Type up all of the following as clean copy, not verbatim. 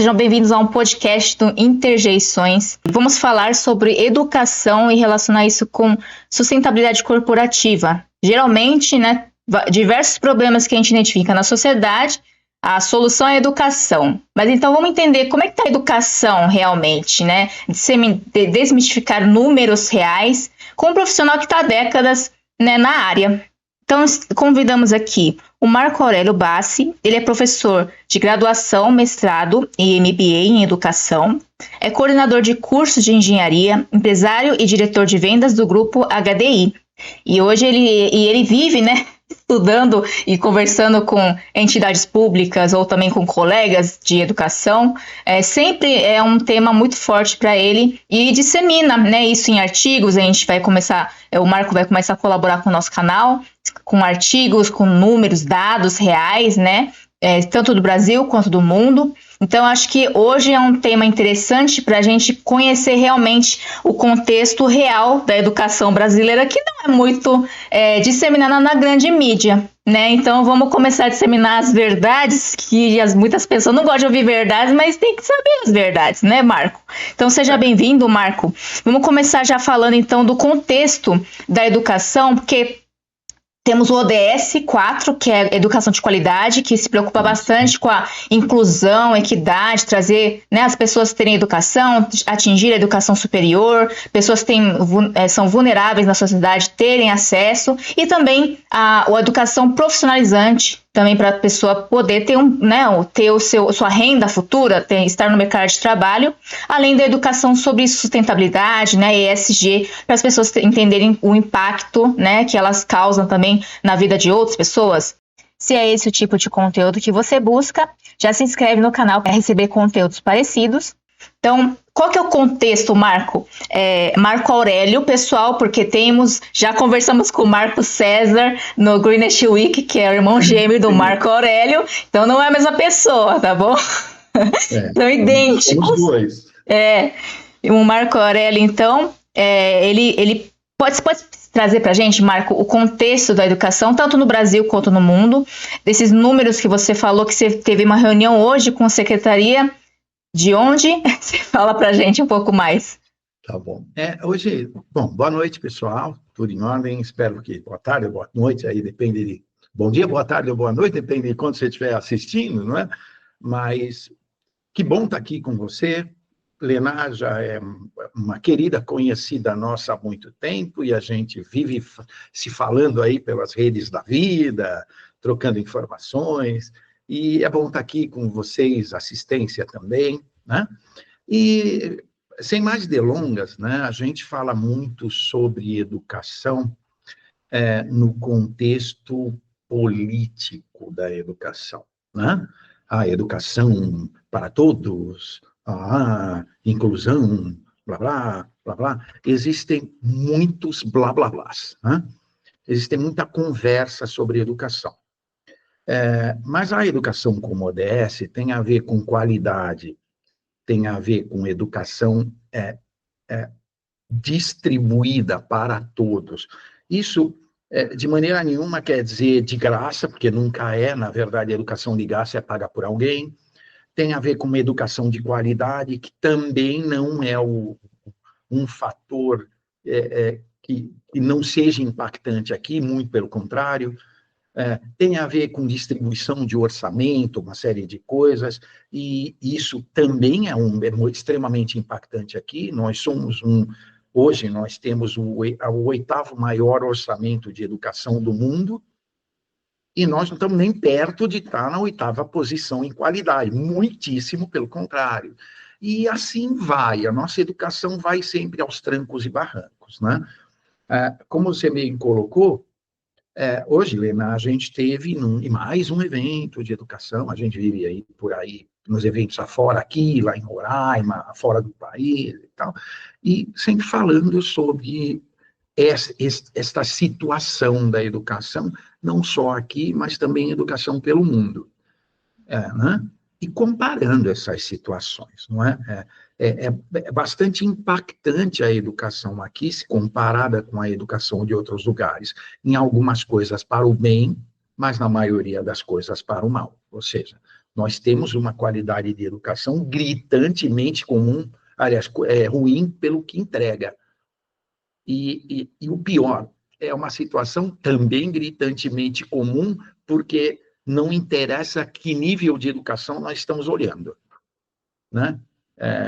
Sejam bem-vindos a um podcast do Interjeições. Vamos falar sobre educação e relacionar isso com sustentabilidade corporativa. Geralmente, diversos problemas que a gente identifica na sociedade, a solução é a educação. Mas então vamos entender como é que está a educação realmente, desmistificar números reais com um profissional que está há décadas, na área. Então, convidamos aqui o Marco Aurélio Bassi. Ele é professor de graduação, mestrado e MBA em educação, é coordenador de cursos de engenharia, empresário e diretor de vendas do grupo HDI. E hoje ele vive, estudando e conversando com entidades públicas ou também com colegas de educação. Sempre é um tema muito forte para ele e dissemina, isso em artigos. A gente vai começar, o Marco vai começar a colaborar com o nosso canal, com artigos, com números, dados reais, tanto do Brasil quanto do mundo. Então, acho que hoje é um tema interessante para a gente conhecer realmente o contexto real da educação brasileira, que não é muito disseminada na grande mídia, Então, vamos começar a disseminar as verdades, que muitas pessoas não gostam de ouvir verdades, mas tem que saber as verdades, Marco? Então, seja bem-vindo, Marco. Vamos começar já falando, então, do contexto da educação, porque temos o ODS 4, que é educação de qualidade, que se preocupa bastante com a inclusão, equidade, trazer as pessoas terem educação, atingir a educação superior, pessoas que são vulneráveis na sociedade terem acesso, e também a educação profissionalizante, também para a pessoa poder ter, sua renda futura, estar no mercado de trabalho, além da educação sobre sustentabilidade, ESG, para as pessoas entenderem o impacto, que elas causam também na vida de outras pessoas. Se é esse o tipo de conteúdo que você busca, já se inscreve no canal para receber conteúdos parecidos. Então, qual que é o contexto, Marco? Marco Aurélio, pessoal, porque já conversamos com o Marco César no Greenwich Week, que é o irmão gêmeo do Marco Aurélio, então não é a mesma pessoa, tá bom? São idênticos. Os dois. O Marco Aurélio, então, ele pode trazer para a gente, Marco, o contexto da educação, tanto no Brasil quanto no mundo, desses números que você falou, que você teve uma reunião hoje com a Secretaria. De onde? Você fala para a gente um pouco mais. Tá bom. Boa noite, pessoal. Tudo em ordem. Espero que boa tarde ou boa noite, aí depende de... Bom dia, boa tarde ou boa noite, depende de quando você estiver assistindo, não é? Mas que bom estar aqui com você. Lena já é uma querida conhecida nossa há muito tempo e a gente vive se falando aí pelas redes da vida, trocando informações. E é bom estar aqui com vocês, assistência também, E, sem mais delongas, a gente fala muito sobre educação no contexto político da educação, A educação para todos, a inclusão, blá, blá, blá, blá. Existem muitos blá, blá, blás, Existe muita conversa sobre educação. Mas a educação como ODS tem a ver com qualidade, tem a ver com educação distribuída para todos. Isso, de maneira nenhuma, quer dizer de graça, porque nunca é, na verdade, a educação de graça é paga por alguém. Tem a ver com uma educação de qualidade, que também não é um fator que não seja impactante aqui, muito pelo contrário. Tem a ver com distribuição de orçamento, uma série de coisas, e isso também é extremamente impactante aqui. Hoje nós temos o 8º maior orçamento de educação do mundo, e nós não estamos nem perto de estar na 8ª posição em qualidade, muitíssimo pelo contrário. E assim vai, a nossa educação vai sempre aos trancos e barrancos, Como você bem colocou, hoje, Lena, a gente teve mais um evento de educação, a gente vive aí por aí, nos eventos afora aqui, lá em Roraima, fora do país e tal, e sempre falando sobre esta situação da educação, não só aqui, mas também educação pelo mundo. E comparando essas situações, não é? É bastante impactante a educação aqui, se comparada com a educação de outros lugares. Em algumas coisas para o bem, mas na maioria das coisas para o mal. Ou seja, nós temos uma qualidade de educação gritantemente comum, aliás, ruim pelo que entrega. E o pior, é uma situação também gritantemente comum, porque não interessa que nível de educação nós estamos olhando, né?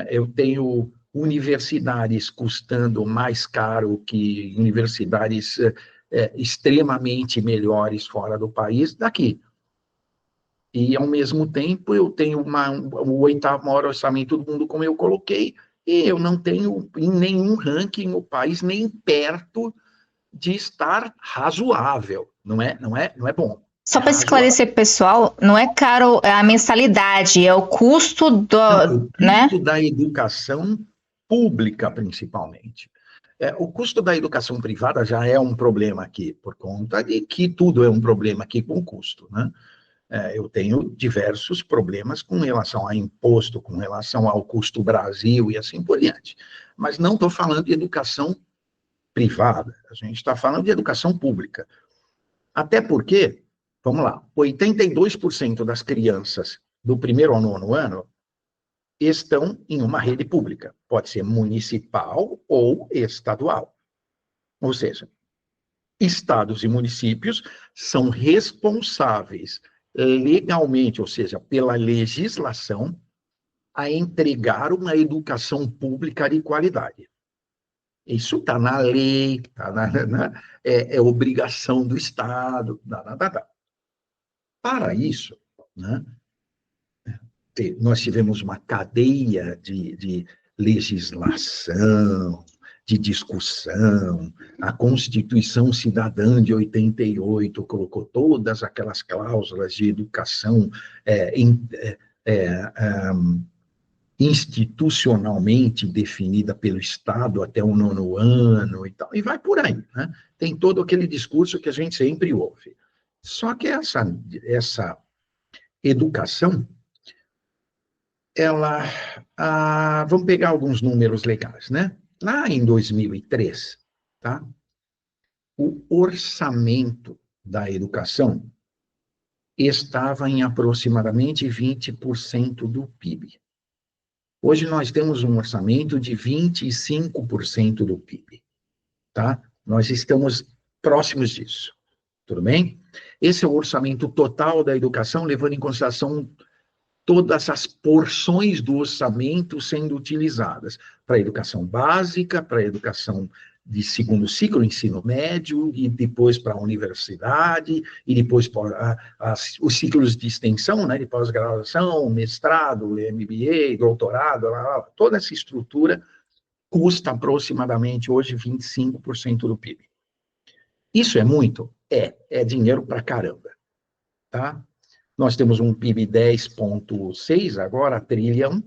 Eu tenho universidades custando mais caro que universidades extremamente melhores fora do país daqui. E, ao mesmo tempo, eu tenho o oitavo maior orçamento do mundo, como eu coloquei, e eu não tenho em nenhum ranking o país nem perto de estar razoável. Não é bom. Só para esclarecer, pessoal, não é caro a mensalidade, é o custo do, não, o né? custo da educação pública, principalmente. O custo da educação privada já é um problema aqui, por conta de que tudo é um problema aqui com o custo, né? Eu tenho diversos problemas com relação a imposto, com relação ao custo Brasil e assim por diante. Mas não estou falando de educação privada, a gente está falando de educação pública. Até porque, vamos lá, 82% das crianças do primeiro ao nono ano estão em uma rede pública, pode ser municipal ou estadual. Ou seja, estados e municípios são responsáveis legalmente, ou seja, pela legislação, a entregar uma educação pública de qualidade. Isso está na lei, é obrigação do Estado. Para isso, né, nós tivemos uma cadeia de legislação, de discussão. A Constituição Cidadã de 88 colocou todas aquelas cláusulas de educação institucionalmente definida pelo Estado até o nono ano e tal, e vai por aí, né? Tem todo aquele discurso que a gente sempre ouve. Só que essa educação, ela... vamos pegar alguns números legais, né? Lá em 2003, tá? O orçamento da educação estava em aproximadamente 20% do PIB. Hoje nós temos um orçamento de 25% do PIB, tá? Nós estamos próximos disso, tudo bem? Esse é o orçamento total da educação, levando em consideração todas as porções do orçamento sendo utilizadas para a educação básica, para a educação de segundo ciclo, ensino médio, e depois para a universidade, e depois para os ciclos de extensão, né, de pós-graduação, mestrado, MBA, doutorado, toda essa estrutura custa aproximadamente hoje 25% do PIB. Isso é muito? É dinheiro para caramba, tá? Nós temos um PIB 10,6 agora, trilhão,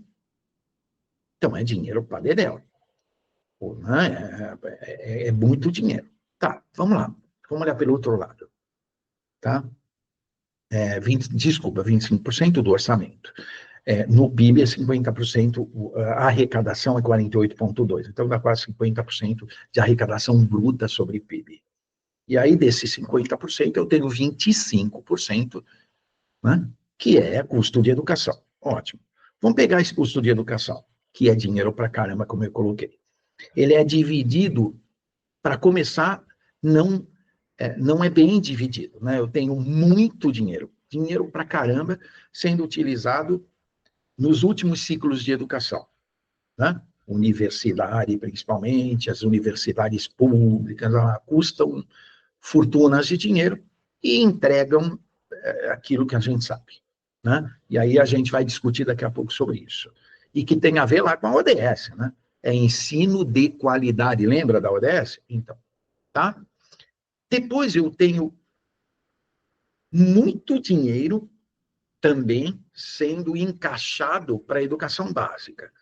então é dinheiro para dedéu. É muito dinheiro. Tá, vamos lá. Vamos olhar pelo outro lado. Tá? 25% do orçamento. No PIB é 50%, a arrecadação é 48,2%. Então dá quase 50% de arrecadação bruta sobre PIB. E aí, desses 50%, eu tenho 25%, né, que é custo de educação. Ótimo. Vamos pegar esse custo de educação, que é dinheiro pra caramba, como eu coloquei. Ele é dividido, para começar, não é bem dividido, né? Eu tenho muito dinheiro pra caramba, sendo utilizado nos últimos ciclos de educação, né? Universidade, principalmente, as universidades públicas, custam fortunas de dinheiro e entregam aquilo que a gente sabe, né? E aí a gente vai discutir daqui a pouco sobre isso. E que tem a ver lá com a ODS, né? É ensino de qualidade, lembra da ODS? Então, tá? Depois eu tenho muito dinheiro também sendo encaixado para a educação básica.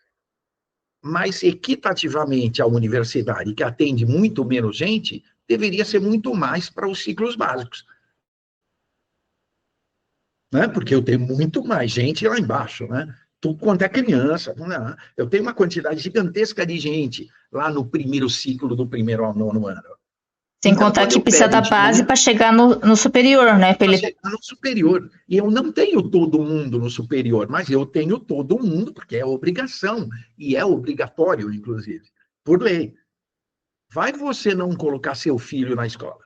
Mas, equitativamente, a universidade, que atende muito menos gente, deveria ser muito mais para os ciclos básicos. Né? Porque eu tenho muito mais gente lá embaixo, né? Tudo quanto é criança. Né? Eu tenho uma quantidade gigantesca de gente lá no primeiro ciclo do primeiro ao nono ano. Sem Então, contar quando que eu precisa pego da base dinheiro para chegar no superior, né? Para para ele. chegar no superior, e eu não tenho todo mundo no superior, mas eu tenho todo mundo, porque é obrigação, e é obrigatório, inclusive, por lei. Vai você não colocar seu filho na escola?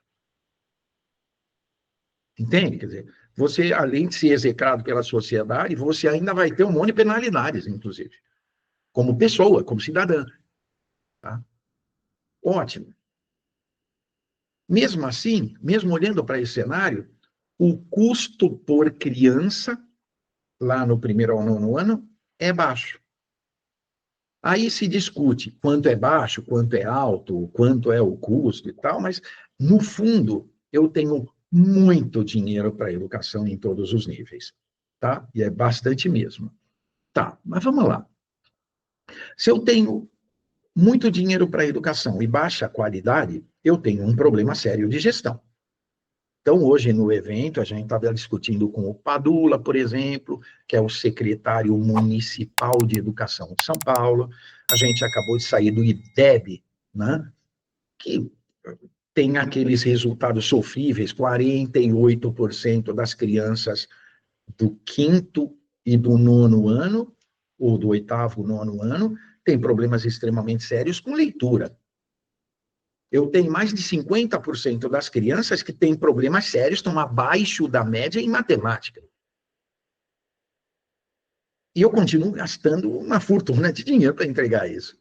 Entende? Quer dizer, você, além de ser execrado pela sociedade, você ainda vai ter um monte de penalidades, inclusive, como pessoa, como cidadã. Tá? Ótimo. Mesmo assim, mesmo olhando para esse cenário, o custo por criança, lá no primeiro ao nono ano, é baixo. Aí se discute quanto é baixo, quanto é alto, quanto é o custo e tal, mas, no fundo, eu tenho muito dinheiro para a educação em todos os níveis. Tá? E é bastante mesmo. Tá, mas vamos lá. Se eu tenho muito dinheiro para a educação e baixa qualidade, eu tenho um problema sério de gestão. Então, hoje no evento, a gente estava discutindo com o Padula, por exemplo, que é o secretário municipal de educação de São Paulo. A gente acabou de sair do IDEB, né, que tem aqueles resultados sofríveis: 48% das crianças do quinto e do nono ano, ou do oitavo, nono ano, tem problemas extremamente sérios com leitura. Eu tenho mais de 50% das crianças que têm problemas sérios, estão abaixo da média em matemática. E eu continuo gastando uma fortuna de dinheiro para entregar isso.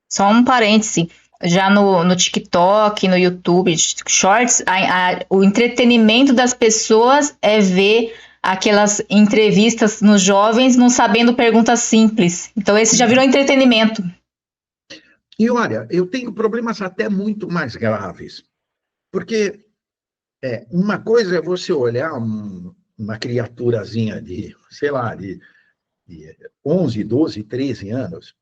Só um parêntese. Já no TikTok, no YouTube, Shorts, o entretenimento das pessoas é ver aquelas entrevistas nos jovens não sabendo perguntas simples. Então, esse já virou entretenimento. E olha, eu tenho problemas até muito mais graves. Porque uma coisa é você olhar uma criaturazinha de, sei lá, de 11, 12, 13 anos,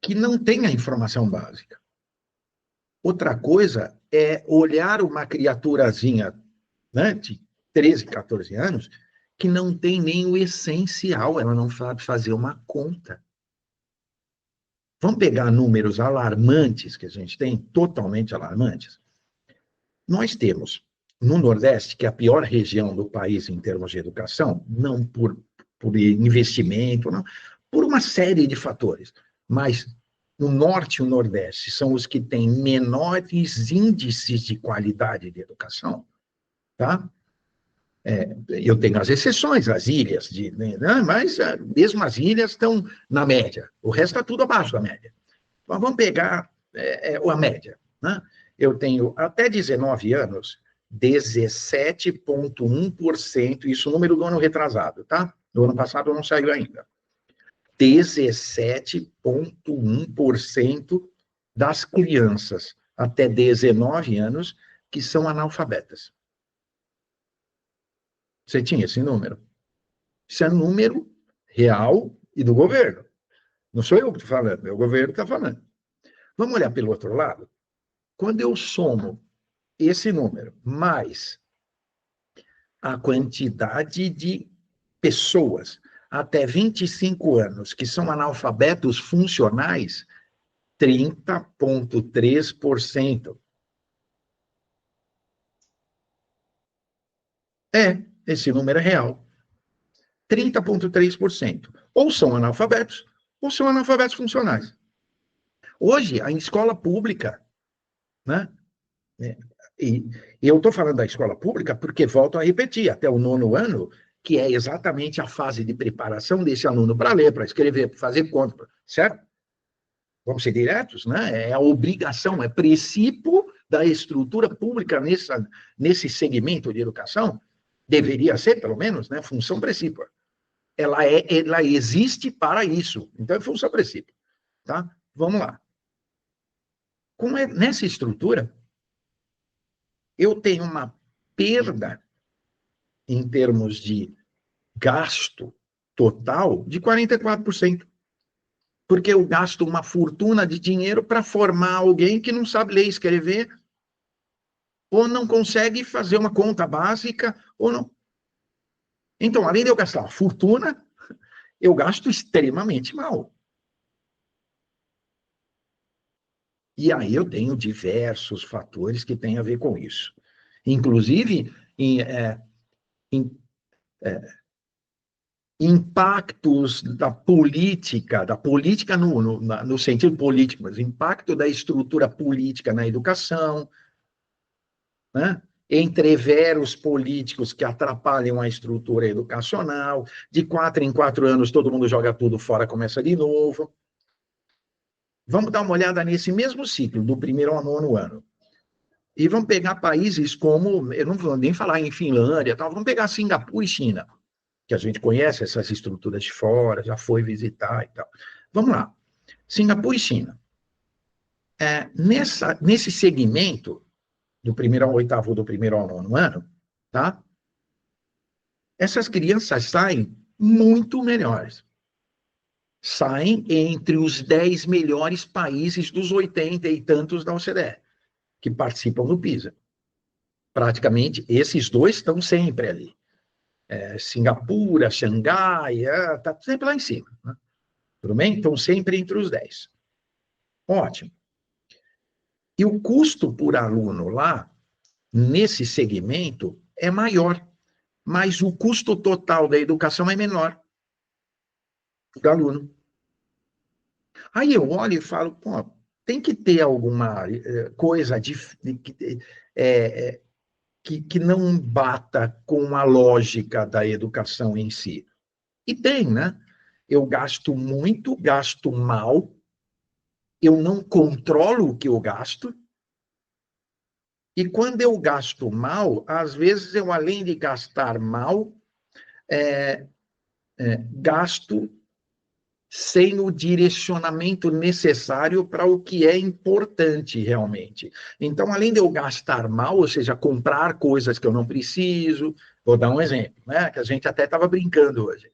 que não tem a informação básica. Outra coisa é olhar uma criaturazinha, né, de 13, 14 anos, que não tem nem o essencial, ela não sabe fazer uma conta. Vamos pegar números alarmantes que a gente tem, totalmente alarmantes. Nós temos, no Nordeste, que é a pior região do país em termos de educação, não por investimento, não, por uma série de fatores, mas o Norte e o Nordeste são os que têm menores índices de qualidade de educação, tá? Eu tenho as exceções, as ilhas, né, mas mesmo as ilhas estão na média, o resto está tudo abaixo da média. Mas vamos pegar a média. Né? Eu tenho até 19 anos, 17,1%, isso número do ano retrasado, tá? Do ano passado não saiu ainda. 17,1% das crianças até 19 anos que são analfabetas. Você tinha esse número? Isso é número real e do governo. Não sou eu que estou falando, é o governo que está falando. Vamos olhar pelo outro lado? Quando eu somo esse número mais a quantidade de pessoas até 25 anos que são analfabetos funcionais, 30,3%. Esse número é real. 30,3%. Ou são analfabetos, ou são analfabetos funcionais. Hoje, a escola pública, né? E eu estou falando da escola pública porque, volto a repetir, até o nono ano, que é exatamente a fase de preparação desse aluno para ler, para escrever, para fazer conta, certo? Vamos ser diretos, né? É a obrigação, é princípio da estrutura pública nesse segmento de educação, deveria ser, pelo menos, né? Função princípio. Ela existe para isso, então é função princípio. Tá? Vamos lá. Nessa estrutura, eu tenho uma perda em termos de gasto total de 44%. Porque eu gasto uma fortuna de dinheiro para formar alguém que não sabe ler e escrever, ou não consegue fazer uma conta básica, ou não. Então, além de eu gastar uma fortuna, eu gasto extremamente mal. E aí eu tenho diversos fatores que têm a ver com isso. Inclusive, impactos da política no sentido político, mas impacto da estrutura política na educação, né? Entreveros políticos que atrapalham a estrutura educacional, de 4 em 4 anos todo mundo joga tudo fora, começa de novo. Vamos dar uma olhada nesse mesmo ciclo, do primeiro ao nono ano. E vamos pegar países como, eu não vou nem falar em Finlândia, tal, vamos pegar Singapura e China, que a gente conhece essas estruturas de fora, já foi visitar e tal. Vamos lá. Singapura e China. Nesse segmento, do primeiro ao oitavo, do primeiro ao nono ano, tá? Essas crianças saem muito melhores. Saem entre os 10 melhores países dos 80 e tantos da OCDE, que participam do PISA. Praticamente, esses dois estão sempre ali. Singapura, Xangai, está sempre lá em cima. Né? Tudo bem? Estão sempre entre os 10. Ótimo. E o custo por aluno lá, nesse segmento, é maior, mas o custo total da educação é menor do aluno. Aí eu olho e falo, pô, tem que ter alguma coisa que não bata com a lógica da educação em si. E tem, né? Eu gasto muito, gasto mal, eu não controlo o que eu gasto, e quando eu gasto mal, às vezes eu, além de gastar mal, gasto sem o direcionamento necessário para o que é importante realmente. Então, além de eu gastar mal, ou seja, comprar coisas que eu não preciso, vou dar um exemplo, né, que a gente até estava brincando hoje.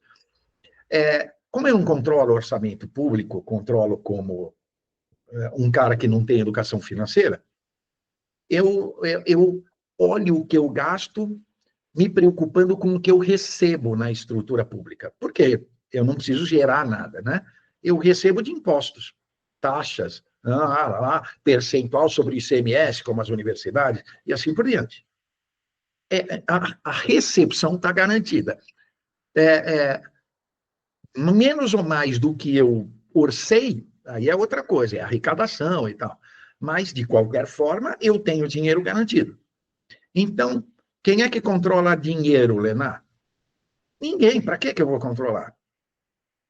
Como eu não controlo orçamento público, controlo como um cara que não tem educação financeira, eu olho o que eu gasto me preocupando com o que eu recebo na estrutura pública. Por quê? Eu não preciso gerar nada, né? Eu recebo de impostos, taxas, percentual sobre o ICMS, como as universidades, e assim por diante. A recepção está garantida. Menos ou mais do que eu orcei, aí é outra coisa, é arrecadação e tal. Mas, de qualquer forma, eu tenho dinheiro garantido. Então, quem é que controla dinheiro, Lenar? Ninguém. Para que eu vou controlar?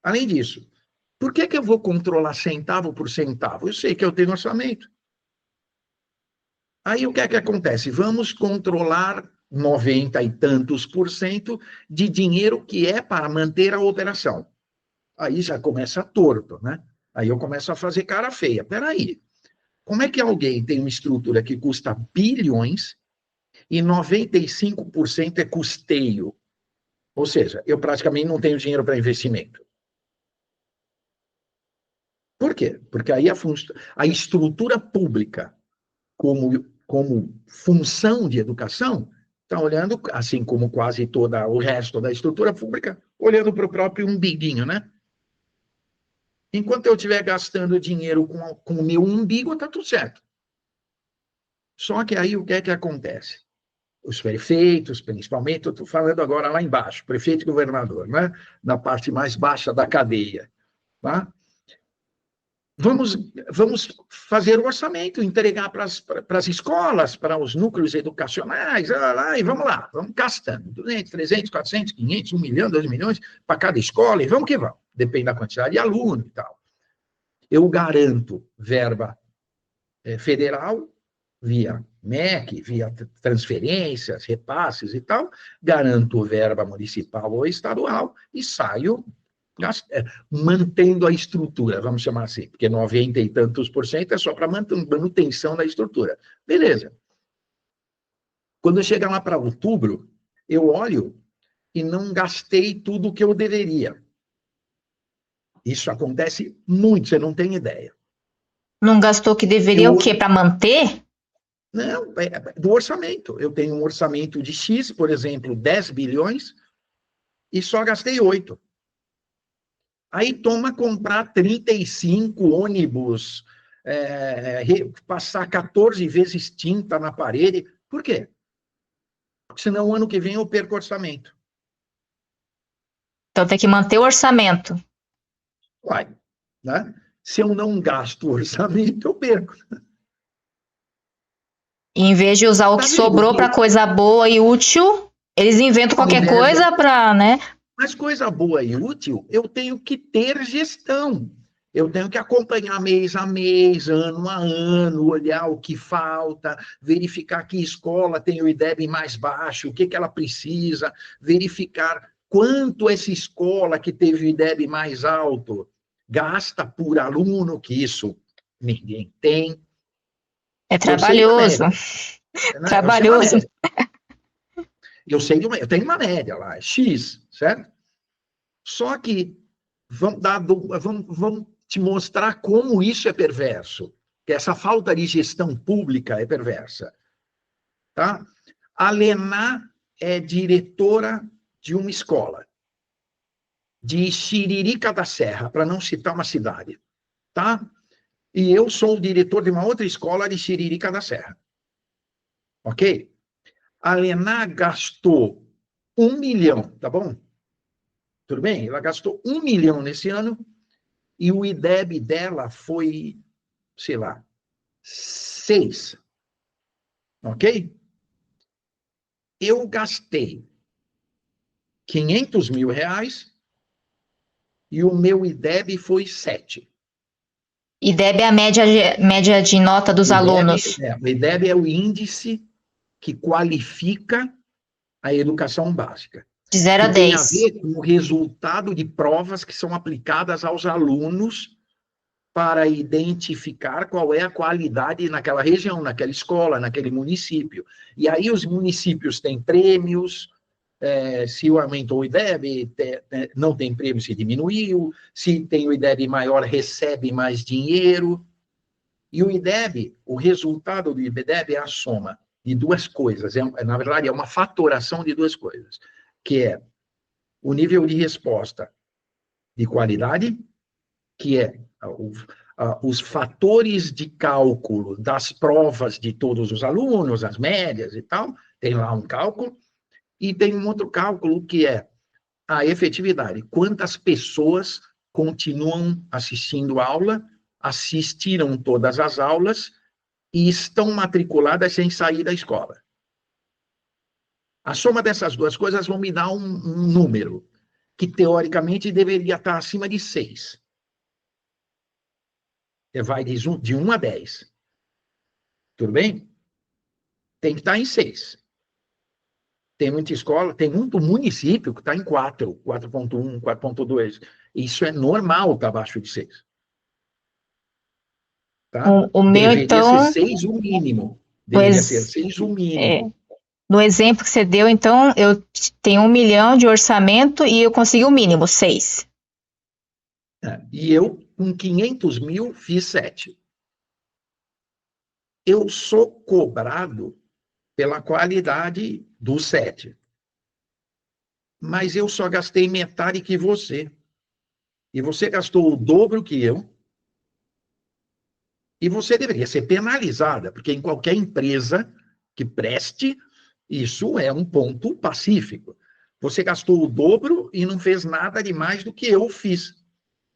Além disso, por que eu vou controlar centavo por centavo? Eu sei que eu tenho orçamento. Aí o que é que acontece? Vamos controlar 90 e tantos % de dinheiro que é para manter a operação. Aí já começa torto, né? Aí eu começo a fazer cara feia. Peraí, como é que alguém tem uma estrutura que custa bilhões e 95% é custeio? Ou seja, eu praticamente não tenho dinheiro para investimento. Por quê? Porque aí a estrutura pública, como função de educação, está olhando, assim como quase todo o resto da estrutura pública, olhando para o próprio umbiguinho, né? Enquanto eu estiver gastando dinheiro com o meu umbigo, está tudo certo. Só que aí o que é que acontece? Os prefeitos, principalmente, eu estou falando agora lá embaixo, prefeito e governador, né? Na parte mais baixa da cadeia. Tá? Vamos fazer o orçamento, entregar para as escolas, para os núcleos educacionais, e vamos lá, vamos gastando 200, 300, 400, 500, 1 milhão, 2 milhões para cada escola, e vamos que vamos, depende da quantidade de aluno e tal. Eu garanto verba federal, via MEC, via transferências, repasses e tal, garanto verba municipal ou estadual e saio mantendo a estrutura, vamos chamar assim, porque 90 e tantos % é só para manutenção da estrutura. Beleza. Quando eu chegar lá para outubro, eu olho e não gastei tudo o que eu deveria. Isso acontece muito, você não tem ideia. Não gastou o que deveria o quê? Para manter? Não, do orçamento. Eu tenho um orçamento de X, por exemplo, 10 bilhões, e só gastei 8. Aí toma comprar 35 ônibus, passar 14 vezes tinta na parede. Por quê? Porque senão, ano que vem, eu perco orçamento. Então tem que manter o orçamento. Vai, né? Se eu não gasto o orçamento, eu perco. E em vez de usar o Tá que vendo sobrou para coisa boa e útil, eles inventam ao qualquer invés coisa para, né? Mas coisa boa e útil, eu tenho que ter gestão. Eu tenho que acompanhar mês a mês, ano a ano, olhar o que falta, verificar que escola tem o IDEB mais baixo, o que, que ela precisa, verificar quanto essa escola que teve o IDEB mais alto gasta por aluno, que isso ninguém tem. É Eu sei uma trabalhoso. média, né? Eu sei uma Trabalhoso. média. Eu tenho uma média lá, X, certo? Só que vamos te mostrar como isso é perverso, que essa falta de gestão pública é perversa. Tá? A Lena é diretora de uma escola, de Siririca da Serra, para não citar uma cidade. Tá? E eu sou o diretor de uma outra escola de Siririca da Serra. Ok? A Lena gastou 1 milhão, tá bom? Tudo bem? Ela gastou 1 milhão nesse ano e o IDEB dela foi, sei lá, 6. Ok? Eu gastei 500 mil reais e o meu IDEB foi 7. IDEB é a média de nota dos alunos. O IDEB é o índice que qualifica a educação básica, De 0 a que tem a 10. ver com o resultado de provas que são aplicadas aos alunos para identificar qual é a qualidade naquela região, naquela escola, naquele município. E aí os municípios têm prêmios, se aumentou o IDEB, não tem prêmio se diminuiu, se tem o IDEB maior, recebe mais dinheiro. E o IDEB, o resultado do IDEB é a soma de duas coisas, na verdade é uma fatoração de duas coisas, que é o nível de resposta de qualidade, que é os fatores de cálculo das provas de todos os alunos, as médias e tal, tem lá um cálculo, e tem um outro cálculo que é a efetividade. Quantas pessoas continuam assistindo aula, assistiram todas as aulas e estão matriculadas sem sair da escola. A soma dessas duas coisas vão me dar um número que, teoricamente, deveria estar acima de 6. Vai de 1 a 10. Tudo bem? Tem que estar em 6. Tem muita escola, tem muito município que está em 4, 4.1, 4.2. Isso é normal, estar abaixo de 6. Tá? O meu, Deveria ser então, 6 o mínimo. Deveria ser 6 o mínimo. no exemplo que você deu, então, eu tenho 1 milhão de orçamento e eu consegui o mínimo, 6. E eu, com 500 mil, fiz 7. Eu sou cobrado pela qualidade do 7. Mas eu só gastei metade que você. E você gastou o dobro que eu. E você deveria ser penalizada, porque em qualquer empresa que preste, isso é um ponto pacífico. Você gastou o dobro e não fez nada de mais do que eu fiz.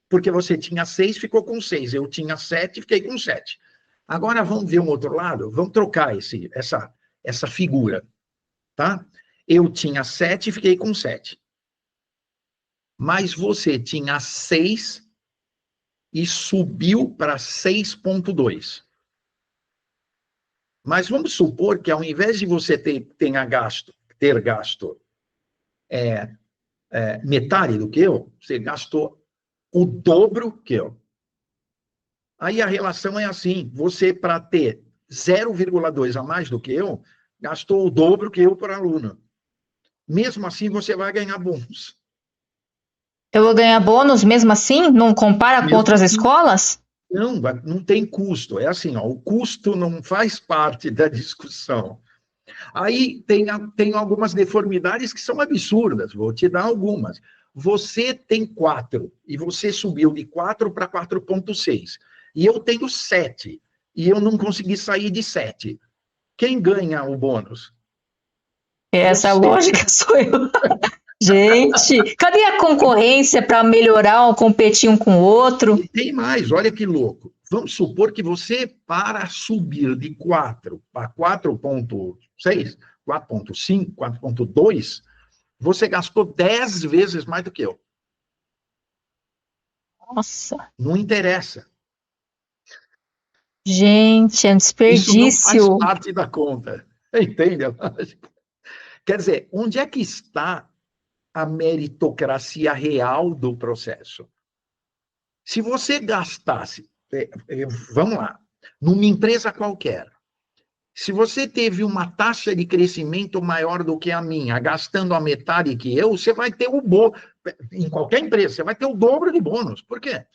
Porque você tinha 6, ficou com 6. Eu tinha 7, fiquei com 7. Agora vamos ver um outro lado? Vamos trocar essa figura. Tá? Eu tinha 7, fiquei com 7. Mas você tinha 6 e subiu para 6,2. Mas vamos supor que, ao invés de você ter gasto metade do que eu, você gastou o dobro que eu. Aí a relação é assim: você, para ter 0,2 a mais do que eu, gastou o dobro que eu por aluno. Mesmo assim, você vai ganhar bônus. Eu vou ganhar bônus mesmo assim? Não compara com Mesmo outras assim, escolas? não tem custo. É assim, ó, o custo não faz parte da discussão. Aí tem algumas deformidades que são absurdas, vou te dar algumas. Você tem 4 e você subiu de 4 para 4,6. e eu tenho 7, e eu não consegui sair de 7. Quem ganha o bônus? Essa Você. lógica sou eu. Gente, cadê a concorrência para melhorar ou competir um com o outro? E tem mais, olha que louco. Vamos supor que você, para subir de 4 para 4,6, 4,5, 4,2, você gastou 10 vezes mais do que eu. Nossa, Não interessa. gente, é um Isso não faz desperdício. parte da conta. Entende a lógica? Quer dizer, onde é que está a meritocracia real do processo? Se você gastasse, vamos lá, numa empresa qualquer, se você teve uma taxa de crescimento maior do que a minha, gastando a metade que eu, você vai ter o bônus, em qualquer empresa, você vai ter o dobro de bônus. Por quê?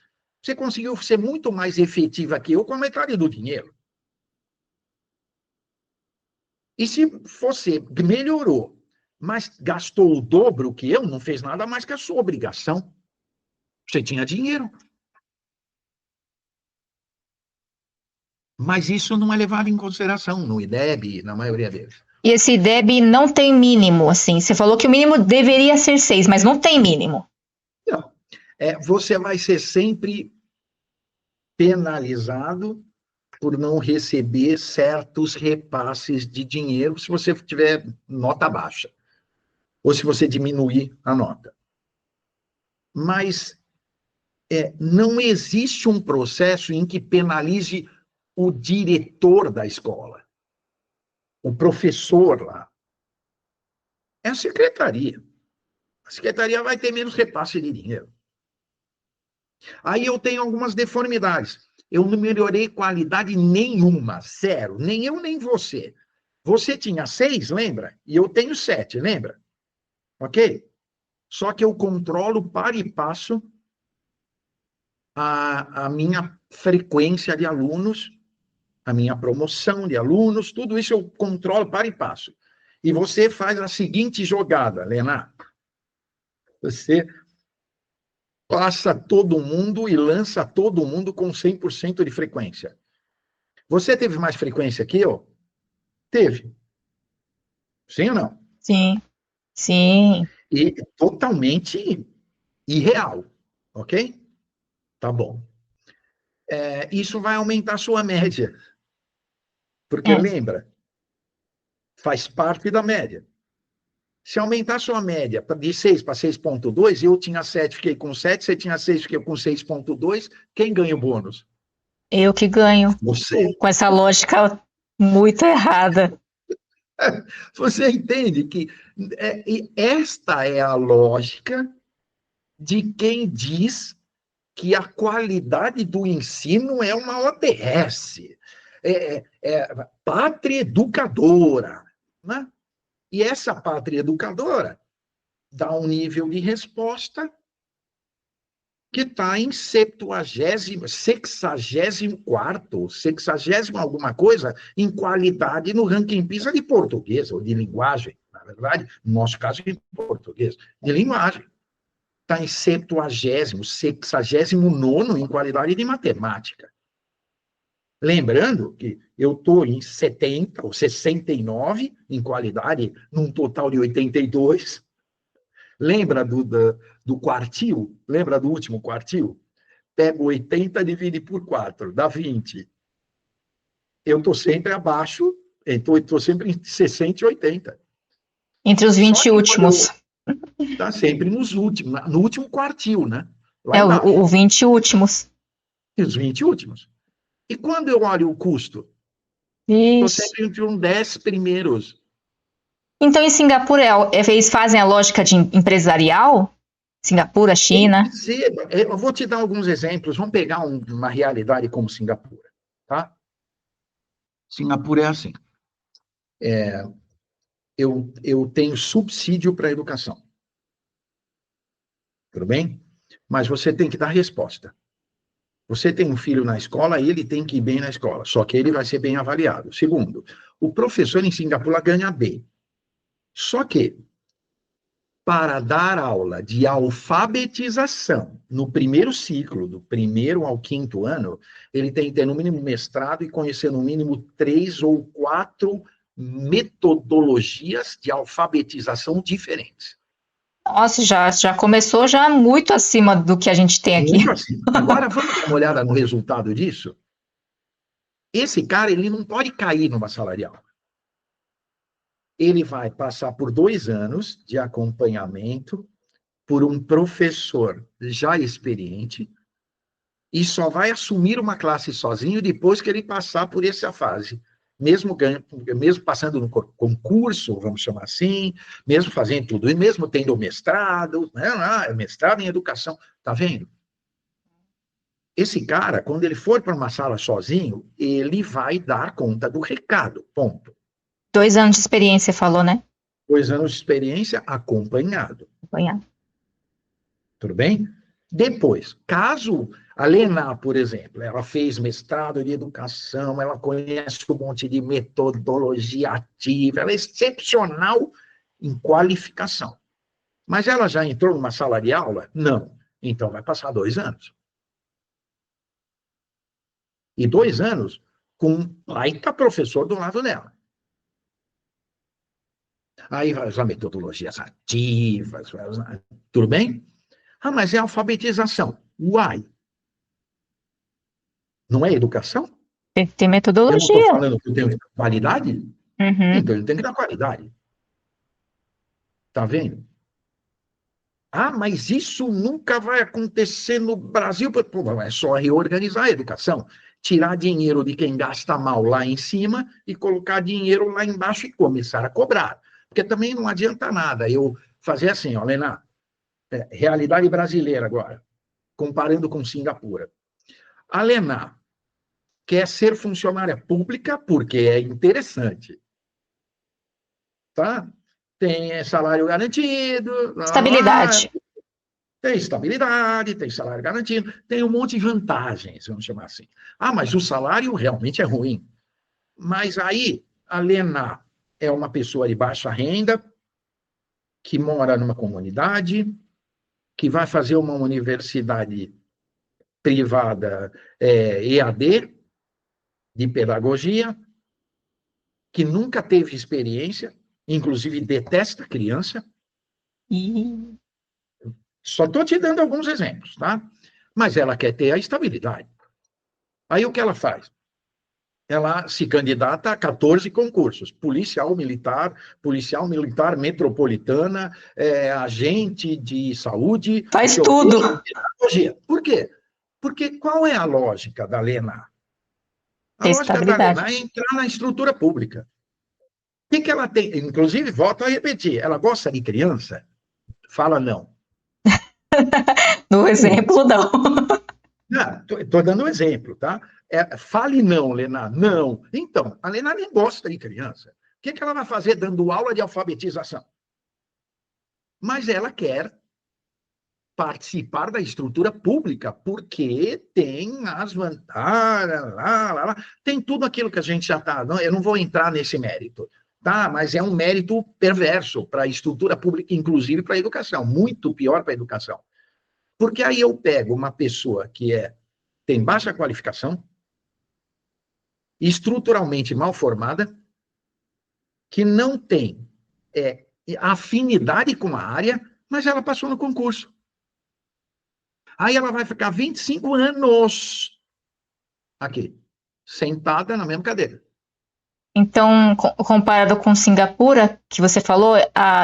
Você conseguiu ser muito mais efetiva que eu com a metade do dinheiro. E se você melhorou, mas gastou o dobro que eu, não fez nada mais que a sua obrigação. Você tinha dinheiro. Mas isso não é levado em consideração no IDEB, na maioria deles. E esse IDEB não tem mínimo, assim. Você falou que o mínimo deveria ser 6, mas não tem mínimo. Não. Você vai ser sempre penalizado por não receber certos repasses de dinheiro se você tiver nota baixa, ou se você diminuir a nota. Mas não existe um processo em que penalize o diretor da escola, o professor lá. É a secretaria. A secretaria vai ter menos repasse de dinheiro. Aí eu tenho algumas deformidades. Eu não melhorei qualidade nenhuma, zero. Nem eu, nem você. Você tinha 6, lembra? E eu tenho 7, lembra? Ok? Só que eu controlo para e passo a minha frequência de alunos, a minha promoção de alunos, tudo isso eu controlo para e passo. E você faz a seguinte jogada, Lena. Você passa todo mundo e lança todo mundo com 100% de frequência. Você teve mais frequência que eu? Teve. Sim ou não? Sim, sim. E totalmente irreal, ok? Tá bom. Isso vai aumentar a sua média. Porque É. lembra, faz parte da média. Se aumentar a sua média de 6 para 6,2, eu tinha 7, fiquei com 7, você tinha 6, fiquei com 6,2, quem ganha o bônus? Eu que ganho. Você. Com essa lógica muito errada. Você entende que esta é a lógica de quem diz que a qualidade do ensino é uma ODS, pátria educadora, né? E essa pátria educadora dá um nível de resposta que está em 70º, 64º, 60º alguma coisa, em qualidade no ranking PISA de português, ou de linguagem, na verdade, no nosso caso, em português, de linguagem. Está em 70º, 69º em qualidade de matemática. Lembrando que eu estou em 70 ou 69 em qualidade, num total de 82. Lembra do quartil? Lembra do último quartil? Pega 80, divide por 4, dá 20. Eu estou sempre abaixo, então eu estou sempre em 60 e 80. Entre os Só 20 que quando últimos. está sempre nos últimos, no último quartil, né? Lá É, embaixo. o 20 últimos. E os 20 últimos. E quando eu olho o custo? Estou Isso. sempre entre os 10 primeiros. Então, em Singapura, eles fazem a lógica de empresarial? Singapura, Tem China. que ser. Eu vou te dar alguns exemplos. Vamos pegar uma realidade como Singapura. Tá? Singapura é assim. Eu tenho subsídio para a educação. Tudo bem? Mas você tem que dar resposta. Você tem um filho na escola, ele tem que ir bem na escola, só que ele vai ser bem avaliado. Segundo, o professor em Singapura ganha bem. Só que para dar aula de alfabetização no primeiro ciclo, do primeiro ao quinto ano, ele tem que ter no mínimo mestrado e conhecer no mínimo 3 ou 4 metodologias de alfabetização diferentes. Nossa, já começou já muito acima do que a gente tem aqui. Muito assim. Agora, vamos dar uma olhada no resultado disso? Esse cara, ele não pode cair numa sala de aula. Ele vai passar por 2 anos de acompanhamento por um professor já experiente e só vai assumir uma classe sozinho depois que ele passar por essa fase. Mesmo passando no concurso, vamos chamar assim, mesmo fazendo tudo, e mesmo tendo mestrado, né, mestrado em educação, tá vendo? Esse cara, quando ele for para uma sala sozinho, ele vai dar conta do recado, ponto. 2 anos de experiência, falou, né? 2 anos de experiência acompanhado. Acompanhado. Tudo bem? Depois, caso a Lena, por exemplo, ela fez mestrado de educação, ela conhece um monte de metodologia ativa, ela é excepcional em qualificação. Mas ela já entrou numa sala de aula? Não. Então vai passar 2 anos. E 2 anos com um baita professor do lado dela. Aí vai usar metodologias ativas, vai usar... Tudo bem? Ah, mas é alfabetização. Uai. Não é educação? Tem que ter Eu não estou metodologia. falando que eu tenho qualidade? Uhum. Então ele tem que dar qualidade. Tá vendo? Ah, mas isso nunca vai acontecer no Brasil. Pô, é só reorganizar a educação. Tirar dinheiro de quem gasta mal lá em cima e colocar dinheiro lá embaixo e começar a cobrar. Porque também não adianta nada eu fazer assim, ó, Lena, realidade brasileira agora, comparando com Singapura. A Lena quer ser funcionária pública porque é interessante. Tá? Tem salário garantido, Estabilidade. tem estabilidade, tem salário garantido, tem um monte de vantagens, vamos chamar assim. Ah, mas o salário realmente é ruim. Mas aí, a Lena é uma pessoa de baixa renda, que mora numa comunidade, que vai fazer uma universidade privada EAD, de pedagogia, que nunca teve experiência, inclusive detesta criança. E Só estou te dando alguns exemplos, tá? Mas ela quer ter a estabilidade. Aí o que ela faz? Ela se candidata a 14 concursos: policial militar metropolitana, agente de saúde, faz tudo. pedagogia. Por quê? Porque qual é a lógica da Lena? A Ter lógica da estabilidade. Lena é entrar na estrutura pública. O que ela tem? Inclusive, volto a repetir, ela gosta de criança? Fala não. No exemplo, não. Estou dando um exemplo, tá? Fale não, Lena, não. Então, a Lena nem gosta de criança. O que ela vai fazer dando aula de alfabetização? Mas ela quer participar da estrutura pública, porque tem as vantagens, tem tudo aquilo que a gente já está... Eu não vou entrar nesse mérito, tá? Mas é um mérito perverso para a estrutura pública, inclusive para a educação, muito pior para a educação. Porque aí eu pego uma pessoa que tem baixa qualificação, estruturalmente mal formada, que não tem afinidade com a área, mas ela passou no concurso. Aí ela vai ficar 25 anos aqui, sentada na mesma cadeira. Então, comparado com Singapura, que você falou,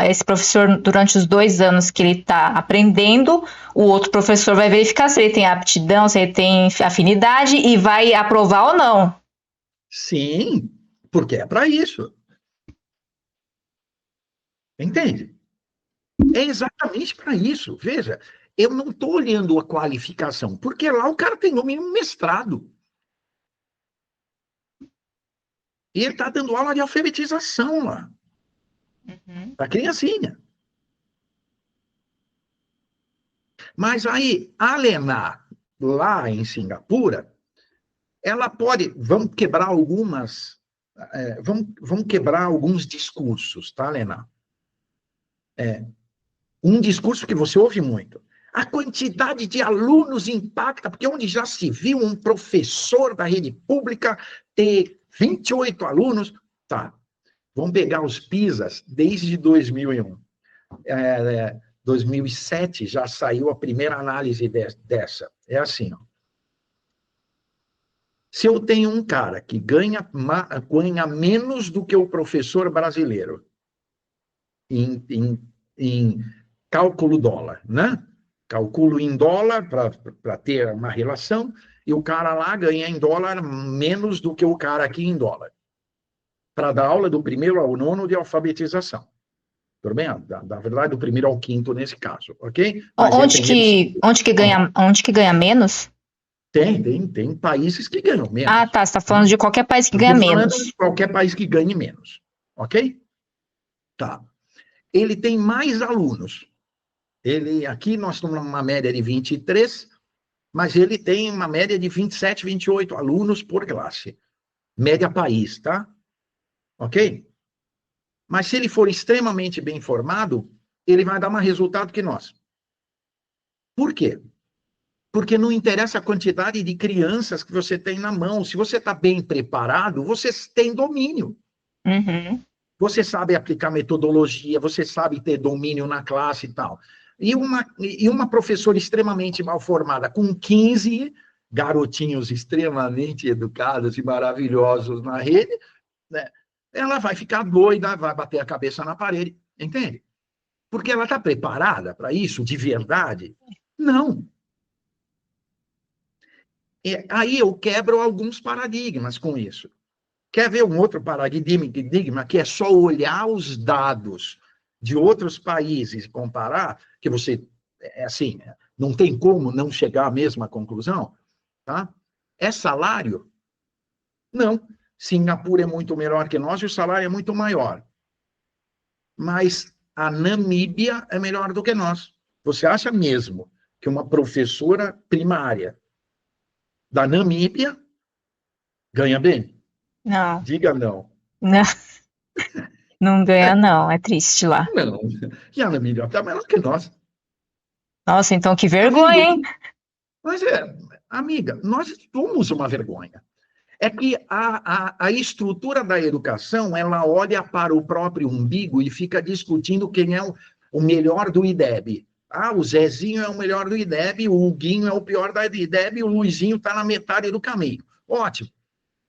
esse professor, durante os 2 anos que ele está aprendendo, o outro professor vai verificar se ele tem aptidão, se ele tem afinidade e vai aprovar ou não. Sim, porque é para isso. Entende? É exatamente para isso. Veja, eu não estou olhando a qualificação, porque lá o cara tem no mínimo mestrado. E ele está dando aula de alfabetização lá. Para criancinha. Mas aí, a Lena, lá em Singapura, ela pode... Vamos quebrar algumas... vamos quebrar alguns discursos, tá, Lena? Um discurso que você ouve muito. A quantidade de alunos impacta, porque onde já se viu um professor da rede pública ter 28 alunos, tá. Vamos pegar os PISAs desde 2001. 2007 já saiu a primeira análise dessa. É assim, ó. Se eu tenho um cara que ganha menos do que o professor brasileiro em cálculo dólar, né? Calculo em dólar para ter uma relação, e o cara lá ganha em dólar menos do que o cara aqui em dólar, para dar aula do primeiro ao nono de alfabetização. Tudo bem? Da verdade, do primeiro ao quinto nesse caso, ok? Mas Onde que ganha menos? Tem países que ganham menos. Ah, tá. Você está falando de qualquer país que ganha Estou falando menos. de qualquer país que ganhe menos, ok? Tá. Ele tem mais alunos. Aqui nós estamos numa média de 23, mas ele tem uma média de 27, 28 alunos por classe. Média país, tá? Ok? Mas se ele for extremamente bem formado, ele vai dar mais resultado que nós. Por quê? Porque não interessa a quantidade de crianças que você tem na mão. Se você está bem preparado, você tem domínio. Uhum. Você sabe aplicar metodologia, você sabe ter domínio na classe e tal. E uma professora extremamente mal formada, com 15 garotinhos extremamente educados e maravilhosos na rede, né, ela vai ficar doida, vai bater a cabeça na parede, entende? Porque ela está preparada para isso de verdade? Não. Aí eu quebro alguns paradigmas com isso. Quer ver um outro paradigma que é só olhar os dados de outros países e comparar, que você, assim, não tem como não chegar à mesma conclusão, tá? É salário? Não. Singapura é muito melhor que nós e o salário é muito maior. Mas a Namíbia é melhor do que nós. Você acha mesmo que uma professora primária da Namíbia ganha bem? Não, Diga não. não, não ganha, não. É triste lá. Não. E a Namíbia está melhor que nós. Nossa, então que vergonha, Amigo, hein? mas amiga, nós somos uma vergonha. É que a estrutura da educação, ela olha para o próprio umbigo e fica discutindo quem é o melhor do IDEB. Ah, o Zezinho é o melhor do IDEB, o Huguinho é o pior da IDEB, e o Luizinho está na metade do caminho. Ótimo.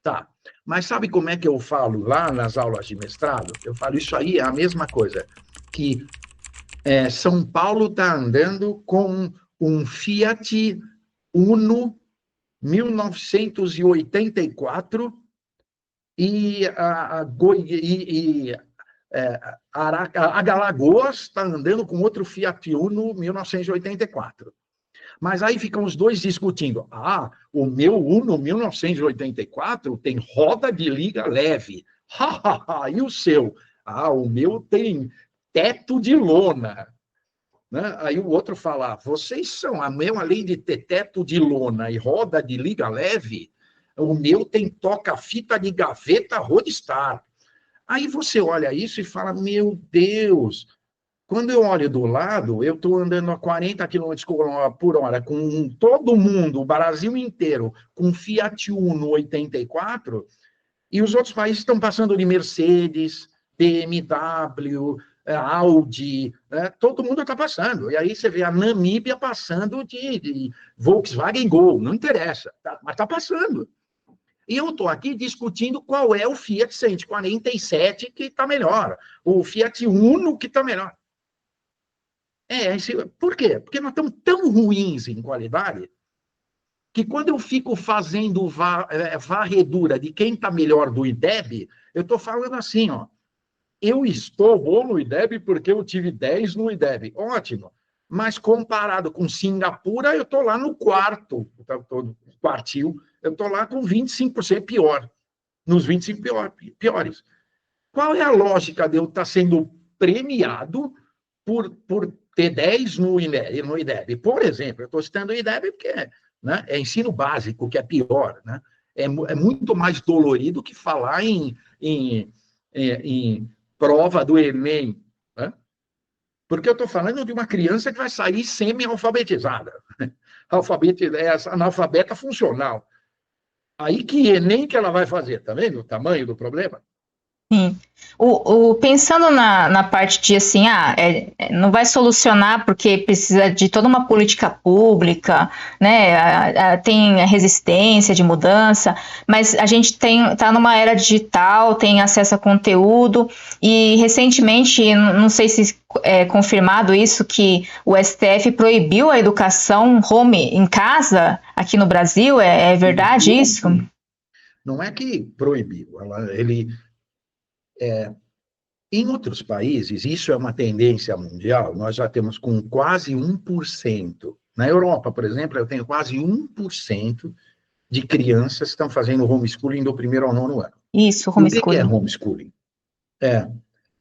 Tá. Mas sabe como é que eu falo lá nas aulas de mestrado? Eu falo, isso aí é a mesma coisa, que São Paulo está andando com um Fiat Uno 1984 e Alagoas está andando com outro Fiat Uno 1984. Mas aí ficam os dois discutindo. Ah, o meu Uno 1984 tem roda de liga leve. E o seu? Ah, o meu tem teto de lona. Né? Aí o outro fala, vocês são, além de ter teto de lona e roda de liga leve, o meu tem toca-fita de gaveta Roadstar. Aí você olha isso e fala, meu Deus, quando eu olho do lado, eu estou andando a 40 km por hora com todo mundo, o Brasil inteiro, com Fiat Uno 84, e os outros países estão passando de Mercedes, BMW, Audi, né? Todo mundo está passando. E aí você vê a Namíbia passando de Volkswagen Gol, não interessa, mas está passando. E eu estou aqui discutindo qual é o Fiat 147 que está melhor, o Fiat Uno que está melhor. Por quê? Porque nós estamos tão ruins em qualidade que quando eu fico fazendo varredura de quem está melhor do IDEB, eu estou falando assim, ó, eu estou bom no IDEB porque eu tive 10 no IDEB. Ótimo. Mas comparado com Singapura, eu estou lá no quartil, eu estou lá com 25% pior, nos 25 piores. Qual é a lógica de eu estar sendo premiado por ter 10 no IDEB? Por exemplo, eu estou citando o IDEB porque né, é ensino básico, que é pior. Né? É muito mais dolorido que falar em prova do Enem. Né? Porque eu estou falando de uma criança que vai sair semi-alfabetizada. Essa analfabeta funcional. Aí que Enem que ela vai fazer, tá vendo o tamanho do problema? Sim. Pensando na parte de assim, não vai solucionar porque precisa de toda uma política pública, né? Tem a resistência de mudança, mas a gente está numa era digital, tem acesso a conteúdo, e recentemente, não sei se é confirmado isso, que o STF proibiu a educação home em casa aqui no Brasil, é verdade isso? Não é que proibiu, em outros países, isso é uma tendência mundial, nós já temos com quase 1%. Na Europa, por exemplo, eu tenho quase 1% de crianças que estão fazendo homeschooling do primeiro ao nono ano. Isso, E o que é homeschooling. homeschooling?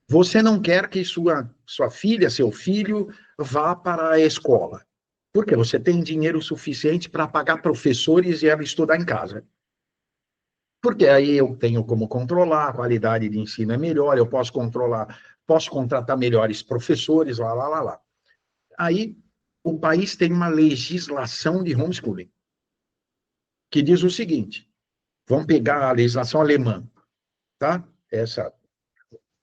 Você não quer que sua filha, seu filho, vá para a escola. Porque você tem dinheiro suficiente para pagar professores e ela estudar em casa. Porque aí eu tenho como controlar, a qualidade de ensino é melhor, eu posso controlar, posso contratar melhores professores, lá. Aí o país tem uma legislação de homeschooling, que diz o seguinte, vamos pegar a legislação alemã, tá?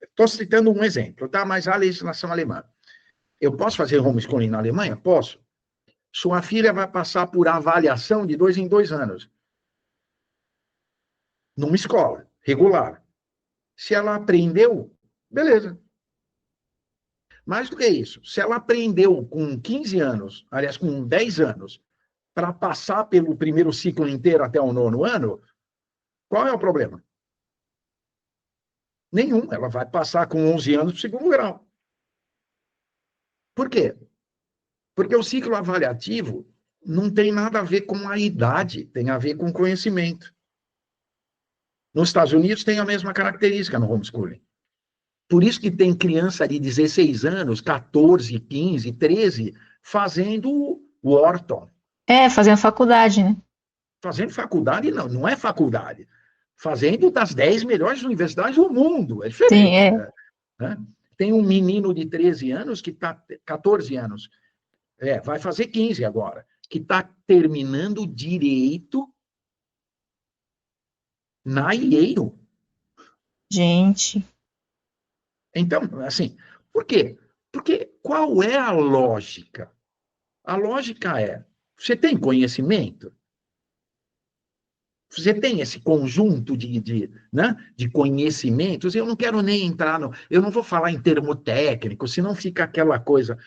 Estou citando um exemplo, tá? Mas a legislação alemã. Eu posso fazer homeschooling na Alemanha? Posso. Sua filha vai passar por avaliação de 2 em 2 anos, numa escola regular. Se ela aprendeu, beleza. Mais do que isso, se ela aprendeu com 15 anos, aliás, com 10 anos, para passar pelo primeiro ciclo inteiro até o nono ano, qual é o problema? Nenhum. Ela vai passar com 11 anos para o segundo grau. Por quê? Porque o ciclo avaliativo não tem nada a ver com a idade, tem a ver com conhecimento. Nos Estados Unidos tem a mesma característica no homeschooling. Por isso que tem criança de 16 anos, 14, 15, 13, fazendo o Wharton. Fazendo faculdade, né? Fazendo faculdade, não é faculdade. Fazendo das 10 melhores universidades do mundo. É diferente. Sim, Né? Tem um menino de 13 anos que está 14 anos. Vai fazer 15 agora. Que está terminando direito na Yale. Gente. Então, assim, por quê? Porque qual é a lógica? A lógica é, você tem conhecimento? Você tem esse conjunto de conhecimentos? Eu não quero nem entrar eu não vou falar em termo técnico, senão fica aquela coisa.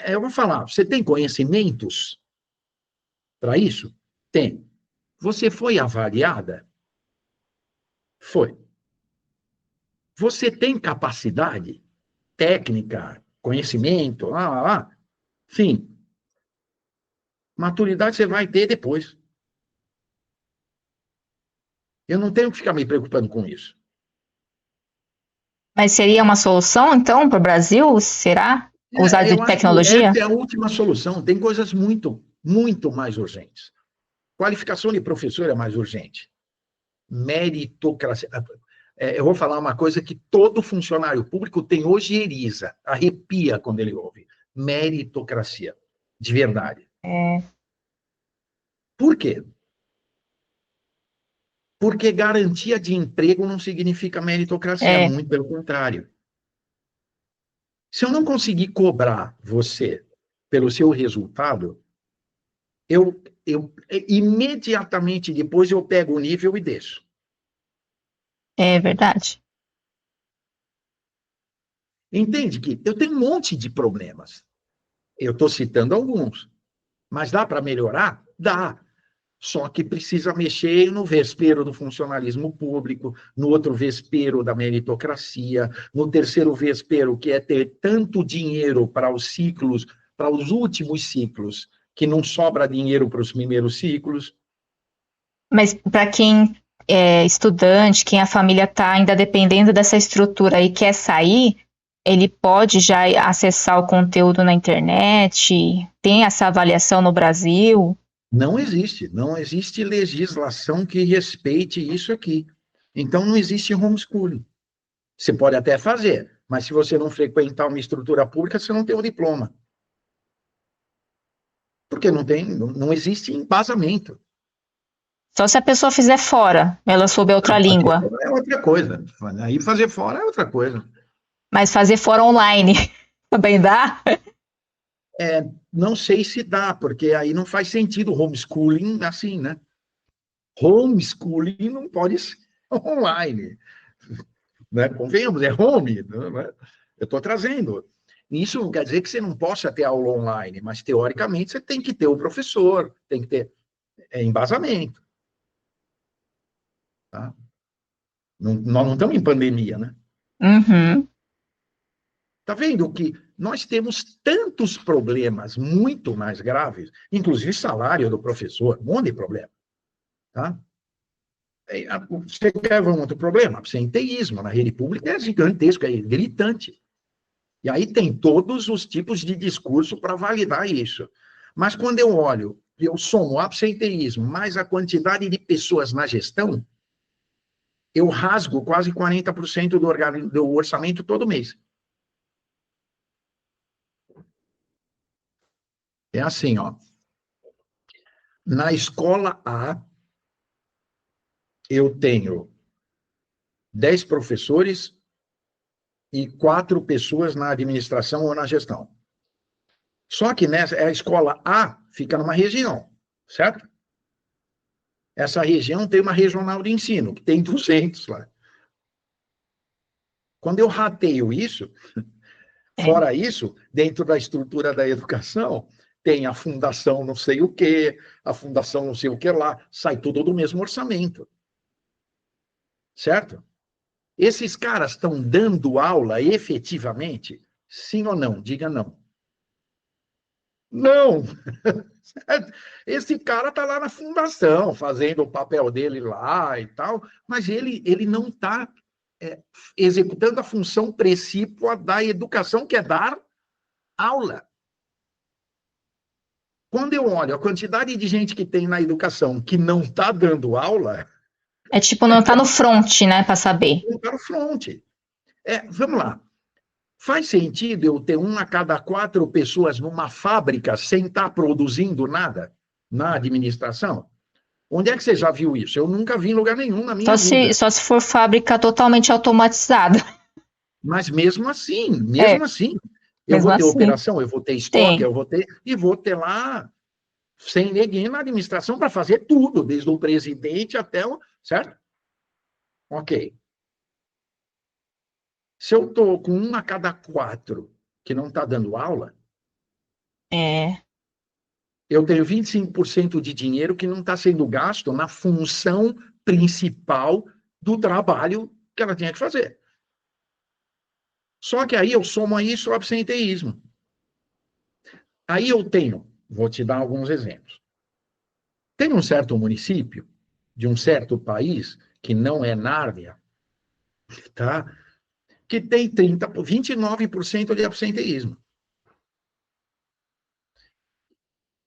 Eu vou falar, você tem conhecimentos para isso? Tem. Você foi avaliada? Foi. Você tem capacidade técnica, conhecimento, Sim. Maturidade você vai ter depois. Eu não tenho que ficar me preocupando com isso. Mas seria uma solução, então, para o Brasil? Será? Usar de Eu acho que tecnologia? essa é a última solução. Tem coisas muito, muito mais urgentes. Qualificação de professor é mais urgente. Meritocracia. Eu vou falar uma coisa que todo funcionário público tem ojeriza, arrepia quando ele ouve. Meritocracia. De verdade. Por quê? Porque garantia de emprego não significa meritocracia, muito pelo contrário. Se eu não conseguir cobrar você pelo seu resultado, eu imediatamente depois eu pego o nível e deixo. É verdade. Entende que eu tenho um monte de problemas. Eu estou citando alguns. Mas dá para melhorar? Dá. Só que precisa mexer no vespeiro do funcionalismo público, no outro vespeiro da meritocracia, no terceiro vespeiro, que é ter tanto dinheiro para os ciclos, para os últimos ciclos, que não sobra dinheiro para os primeiros ciclos. Mas para quem é estudante, quem a família está ainda dependendo dessa estrutura e quer sair, ele pode já acessar o conteúdo na internet? Tem essa avaliação no Brasil? Não existe legislação que respeite isso aqui. Então, não existe homeschooling. Você pode até fazer, Mas se você não frequentar uma estrutura pública, você não tem o diploma. Porque não existe embasamento. Só se a pessoa fizer fora, ela souber outra Não, fazer língua. fora é outra coisa. Aí fazer fora é outra coisa. Mas fazer fora online também dá? Não sei se dá, porque aí não faz sentido homeschooling assim, né? Homeschooling não pode ser online, né? Convenhamos, é home, né? Eu estou trazendo. Isso não quer dizer que você não possa ter aula online, mas teoricamente você tem que ter o professor, tem que ter embasamento. Tá? Nós não estamos em pandemia, né? Uhum. Está vendo que nós temos tantos problemas muito mais graves, inclusive salário do professor, um monte de problema. Tá? Você quer ver um outro problema? Absenteísmo na rede pública é gigantesco, é gritante. E aí tem todos os tipos de discurso para validar isso. Mas quando eu olho, eu somo o absenteísmo mais a quantidade de pessoas na gestão, eu rasgo quase 40% do orçamento todo mês. É assim, ó. Na escola A, eu tenho 10 professores e 4 pessoas na administração ou na gestão. Só que a escola A fica numa região, certo? Essa região tem uma regional de ensino, que tem 200 lá. Quando eu rateio isso, É. fora isso, dentro da estrutura da educação, tem a fundação não sei o quê, a fundação não sei o que lá, sai tudo do mesmo orçamento. Certo? Esses caras estão dando aula efetivamente? Sim ou não? Diga não. Não! Esse cara está lá na fundação, fazendo o papel dele lá e tal, mas ele não está executando a função precípua da educação, que é dar aula. Quando eu olho a quantidade de gente que tem na educação que não está dando aula, É tipo, não tá no front, né, para saber. não está no front. Vamos lá. Faz sentido eu ter 1 a cada 4 pessoas numa fábrica sem estar produzindo nada na administração? Onde é que você já viu isso? Eu nunca vi em lugar nenhum na minha vida. Só se for fábrica totalmente automatizada. Mas mesmo É, assim, eu mesmo vou ter assim. operação, eu vou ter estoque, Tem. e vou ter lá 100 neguinhos na administração para fazer tudo, desde o presidente até o. Certo? Ok. Se eu estou com 1 a cada 4 que não está dando aula, É. eu tenho 25% de dinheiro que não está sendo gasto na função principal do trabalho que ela tinha que fazer. Só que aí eu somo a isso o absenteísmo. Aí eu vou te dar alguns exemplos. Tem um certo município de um certo país, que não é Nárnia, tá? Que tem 29% de absenteísmo.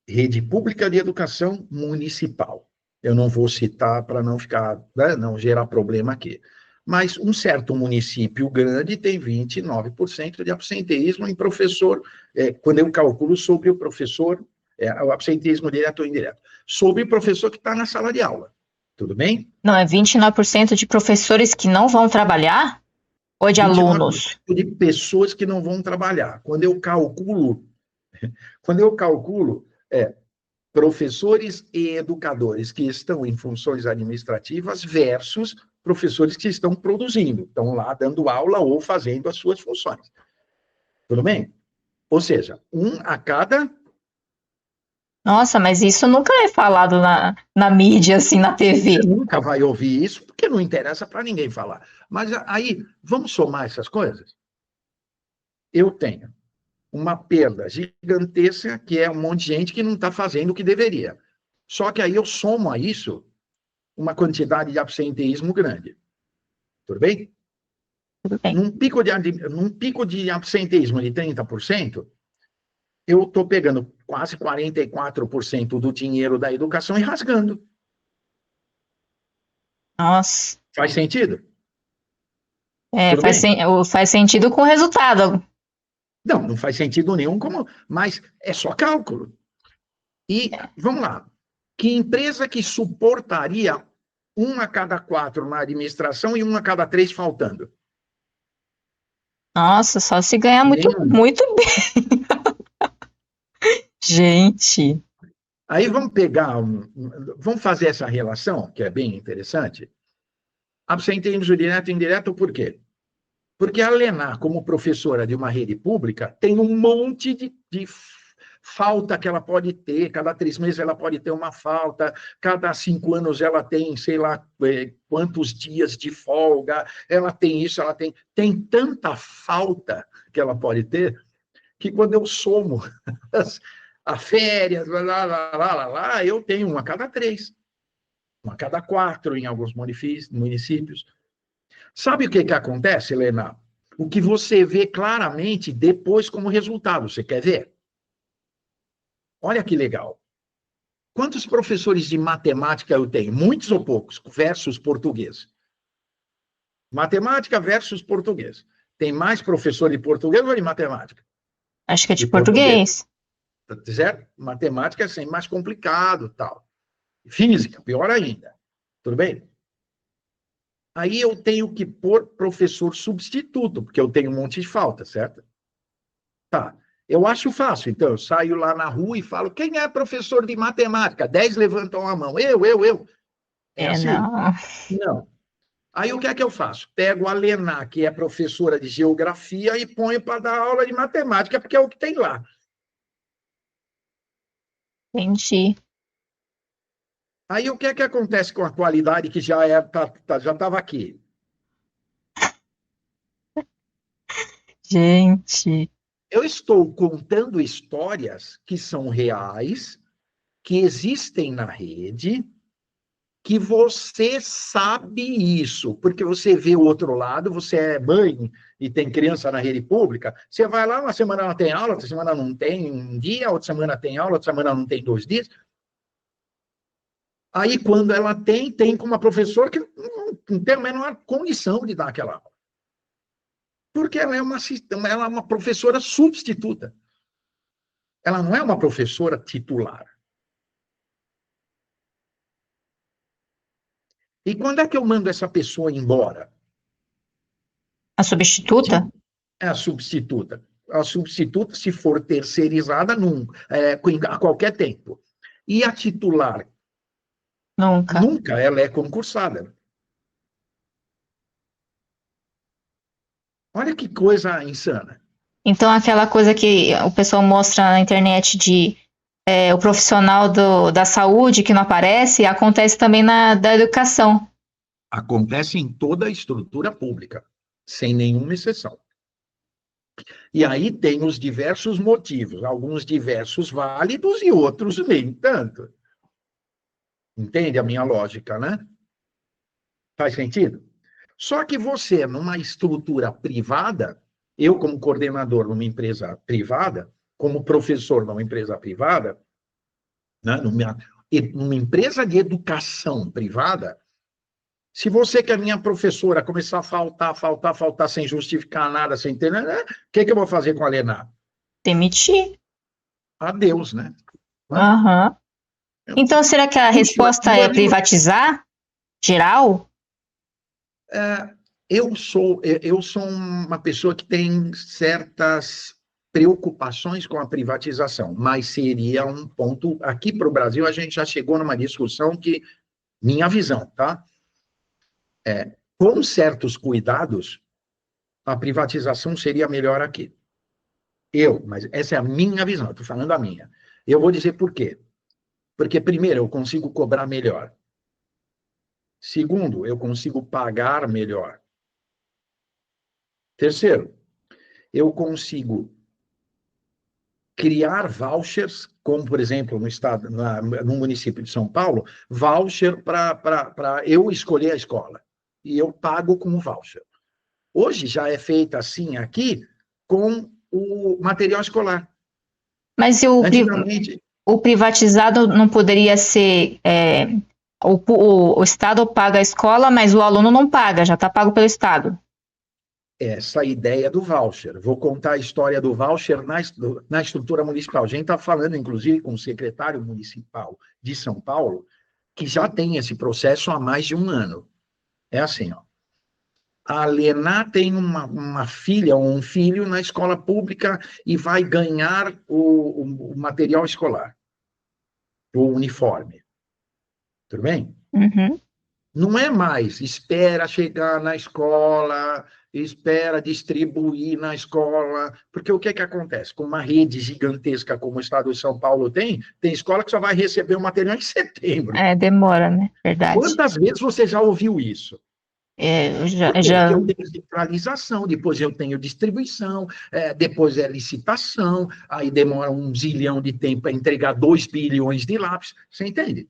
Rede pública de educação municipal. Eu não vou citar para não ficar, né, não gerar problema aqui. Mas um certo município grande tem 29% de absenteísmo em professor, quando eu calculo sobre o professor, o absenteísmo direto ou indireto, sobre o professor que está na sala de aula. Tudo bem? Não, é 29% de professores que não vão trabalhar? Ou de alunos? 29% de pessoas que não vão trabalhar. Quando eu calculo, professores e educadores que estão em funções administrativas versus professores que estão produzindo, estão lá dando aula ou fazendo as suas funções. Tudo bem? Ou seja, 1 a cada. Nossa, mas isso nunca é falado na mídia, assim, na Você TV. nunca vai ouvir isso, porque não interessa para ninguém falar. Mas aí, vamos somar essas coisas? Eu tenho uma perda gigantesca, que é um monte de gente que não está fazendo o que deveria. Só que aí eu somo a isso uma quantidade de absenteísmo grande. Tudo bem? Tudo bem. Num pico de absenteísmo de 30%, eu estou pegando quase 44% do dinheiro da educação e rasgando. Nossa. Faz sentido? Tudo bem? Faz sentido com o resultado. Não faz sentido nenhum, mas é só cálculo. E vamos lá. Que empresa que suportaria 1 a cada 4 na administração e 1 a cada 3 faltando? Nossa, só se ganhar Nenhuma. muito bem. Gente. Aí vamos fazer essa relação, que é bem interessante. Absenteísmo direto e indireto, por quê? Porque a Lena, como professora de uma rede pública, tem um monte de falta que ela pode ter, cada 3 meses ela pode ter uma falta, cada 5 anos ela tem, sei lá, quantos dias de folga, ela tem isso, tem tanta falta que ela pode ter, que quando eu somo a férias, eu tenho 1 a cada 3, 1 a cada 4 em alguns municípios. Sabe o que acontece, Helena? O que você vê claramente depois como resultado. Você quer ver? Olha que legal. Quantos professores de matemática eu tenho? Muitos ou poucos? Versus português. Matemática versus português. Tem mais professor de português ou de matemática? Acho que é de português. português. Certo? Matemática é sempre mais complicado, tal. Física, pior ainda. Tudo bem? Aí eu tenho que pôr professor substituto, porque eu tenho um monte de falta, certo? Tá. Eu acho fácil, então, eu saio lá na rua e falo, quem é professor de matemática? 10 levantam a mão. Eu. É assim? Não. Não. Aí o que é que eu faço? Pego a Lena, que é professora de geografia, e ponho para dar aula de matemática, porque é o que tem lá. Entendi. Aí o que é que acontece com a qualidade que já estava aqui? Gente. Eu estou contando histórias que são reais, que existem na rede, que você sabe isso, porque você vê o outro lado, você é mãe e tem criança na rede pública, você vai lá, uma semana ela tem aula, outra semana não tem um dia, outra semana tem aula, outra semana não tem 2 dias. Aí, quando ela tem com uma professora que não tem a menor condição de dar aquela aula. Porque ela é uma professora substituta. Ela não é uma professora titular. E quando é que eu mando essa pessoa embora? A substituta? É a substituta. A substituta, se for terceirizada, a qualquer tempo. E a titular? Nunca. Nunca, ela é concursada. Olha que coisa insana. Então, aquela coisa que o pessoal mostra na internet de o profissional da saúde que não aparece, acontece também da educação. Acontece em toda a estrutura pública, sem nenhuma exceção. E aí tem os diversos motivos, alguns diversos válidos e outros nem tanto. Entende a minha lógica, né? Faz sentido? Só que você, numa estrutura privada, eu como coordenador numa empresa privada, como professor numa empresa privada, né, numa empresa de educação privada, se você que é minha professora começar a faltar sem justificar nada, sem ter nada, o que eu vou fazer com a Lena? Demitir. Adeus, né? Uhum. Então, será que a resposta é privatizar? Geral? Eu sou uma pessoa que tem certas preocupações com a privatização, mas seria um ponto. Aqui para o Brasil, a gente já chegou numa discussão que, minha visão, tá? Com certos cuidados, a privatização seria melhor aqui. Mas essa é a minha visão, estou falando a minha. Eu vou dizer por quê. Porque, primeiro, eu consigo cobrar melhor. Segundo, eu consigo pagar melhor. Terceiro, eu consigo criar vouchers, como, por exemplo, no município de São Paulo, voucher para eu escolher a escola. E eu pago com o voucher. Hoje já é feito assim aqui com o material escolar. Mas Antigamente, o privatizado não poderia ser... o Estado paga a escola, mas o aluno não paga, já está pago pelo Estado. essa ideia do voucher. Vou contar a história do voucher na estrutura municipal. A gente está falando, inclusive, com o secretário municipal de São Paulo, que já tem esse processo há mais de um ano. É assim, ó. A Lena tem uma filha ou um filho na escola pública e vai ganhar o material escolar, o uniforme. Tudo bem? Uhum. Não é mais, espera chegar na escola, espera distribuir na escola, porque o que que acontece? Com uma rede gigantesca como o Estado de São Paulo tem escola que só vai receber o material em setembro. Demora, né? Verdade. Quantas vezes você já ouviu isso? Eu já, Por quê? Porque já... eu tenho centralização, depois eu tenho distribuição, depois é licitação, aí demora 1 zilhão de tempo para entregar 2 bilhões de lápis. Você entende?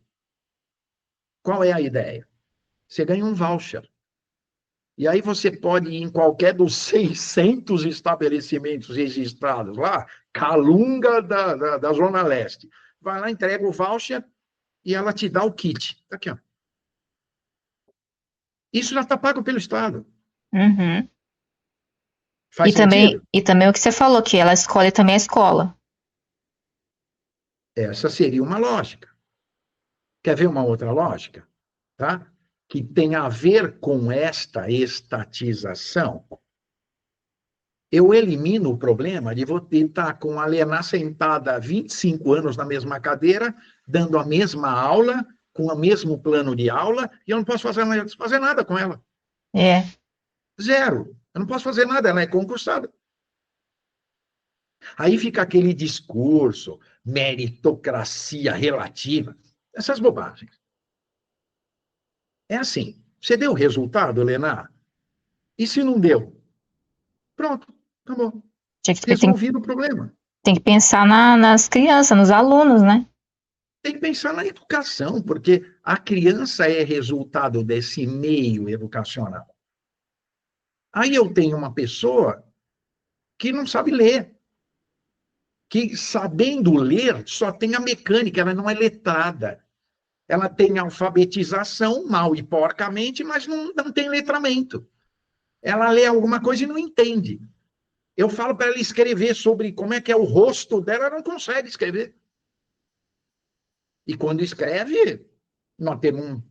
Qual é a ideia? Você ganha um voucher. E aí você pode ir em qualquer dos 600 estabelecimentos registrados lá, Calunga da Zona Leste. Vai lá, entrega o voucher e ela te dá o kit. Tá aqui, ó. Isso já está pago pelo Estado. Uhum. Faz sentido? E também o que você falou, que ela escolhe também a escola. Essa seria uma lógica. Quer ver uma outra lógica? Tá? Que tem a ver com esta estatização. Eu elimino o problema de você estar com a Lena sentada há 25 anos na mesma cadeira, dando a mesma aula, com o mesmo plano de aula, e eu não posso fazer nada com ela. É. Zero. Eu não posso fazer nada, ela é concursada. Aí fica aquele discurso, meritocracia relativa, essas bobagens. É assim, você deu o resultado, Lena? E se não deu? Pronto, tá bom. Resolvido o problema. Tem que pensar nas crianças, nos alunos, né? Tem que pensar na educação, porque a criança é resultado desse meio educacional. Aí eu tenho uma pessoa que não sabe ler, que sabendo ler só tem a mecânica, ela não é letrada. Ela tem alfabetização, mal e porcamente, mas não tem letramento. Ela lê alguma coisa e não entende. Eu falo para ela escrever sobre como é que é o rosto dela, ela não consegue escrever. E quando escreve, nós temos um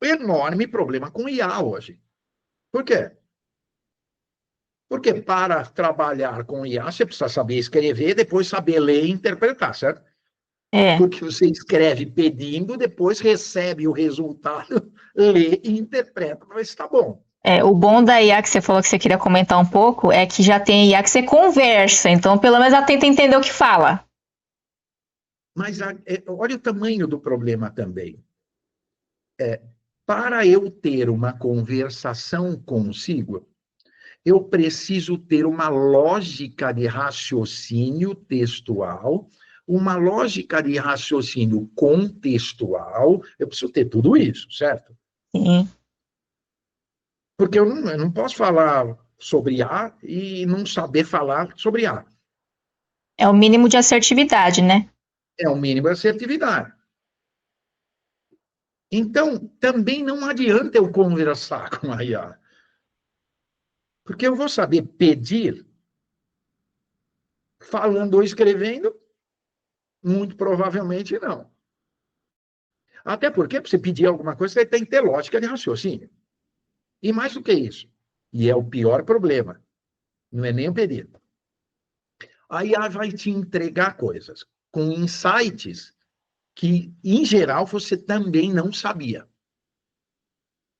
enorme problema com IA hoje. Por quê? Porque para trabalhar com IA, você precisa saber escrever, depois saber ler e interpretar, certo? É. Porque você escreve pedindo, depois recebe o resultado, lê e interpreta para ver se está bom. O bom da IA que você falou que você queria comentar um pouco é que já tem IA que você conversa, então pelo menos ela tenta entender o que fala. Mas olha o tamanho do problema também. Para eu ter uma conversação consigo, eu preciso ter uma lógica de raciocínio textual, uma lógica de raciocínio contextual, eu preciso ter tudo isso, certo? Sim. Porque eu não posso falar sobre A e não saber falar sobre A. É o mínimo de assertividade, né? É o mínimo de assertividade. Então, também não adianta eu conversar com a IA. Porque eu vou saber pedir falando ou escrevendo? Muito provavelmente não. Até porque, para você pedir alguma coisa, você tem que ter lógica de raciocínio. E mais do que isso, e é o pior problema, não é nem o pedido. A IA vai te entregar coisas com insights que, em geral, você também não sabia.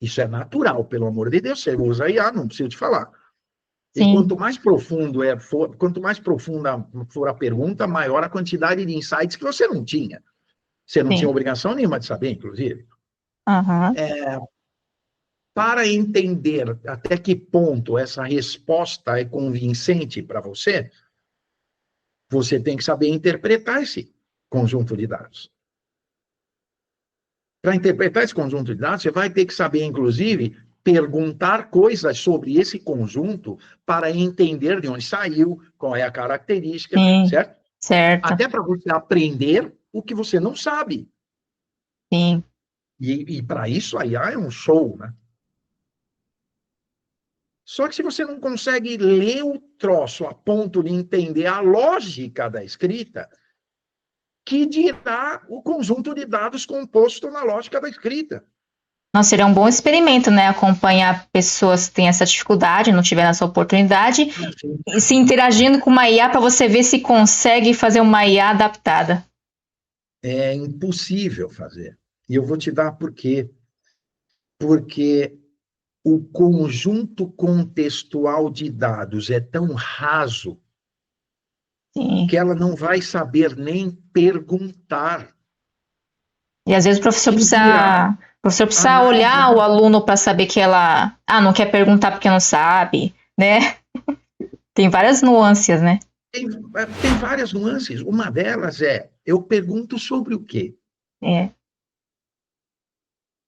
Isso é natural, pelo amor de Deus, você usa a IA, não preciso te falar. E Sim. quanto mais profunda for a pergunta, maior a quantidade de insights que você não tinha. Você não tinha obrigação nenhuma de saber, inclusive. Uhum. Para entender até que ponto essa resposta é convincente para você, você tem que saber interpretar esse conjunto de dados. Para interpretar esse conjunto de dados, você vai ter que saber, inclusive, perguntar coisas sobre esse conjunto para entender de onde saiu, qual é a característica, Sim, certo? certo. Até para você aprender o que você não sabe. Sim. E para isso, a IA é um show, né? Só que se você não consegue ler o troço a ponto de entender a lógica da escrita, que dirá o conjunto de dados composto na lógica da escrita. Nossa, seria um bom experimento, né? Acompanhar pessoas que têm essa dificuldade, não tiveram essa oportunidade, e se interagindo com uma IA para você ver se consegue fazer uma IA adaptada. É impossível fazer. E eu vou te dar por quê. Porque o conjunto contextual de dados é tão raso Sim. que ela não vai saber nem perguntar. E às vezes o professor precisa olhar o Analisar. aluno para saber que ela, não quer perguntar porque não sabe, né? Tem várias nuances, né? Tem várias nuances. Uma delas é, eu pergunto sobre o quê? É.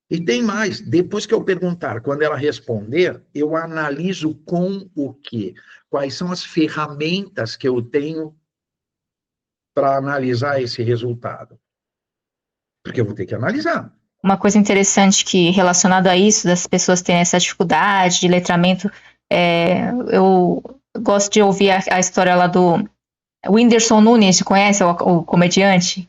E tem mais, depois que eu perguntar, quando ela responder, eu analiso com o quê? Quais são as ferramentas que eu tenho para analisar esse resultado? Porque eu vou ter que analisar. Uma coisa interessante que relacionado a isso, das pessoas terem essa dificuldade de letramento, eu gosto de ouvir a história lá do Whindersson Nunes, conhece o comediante?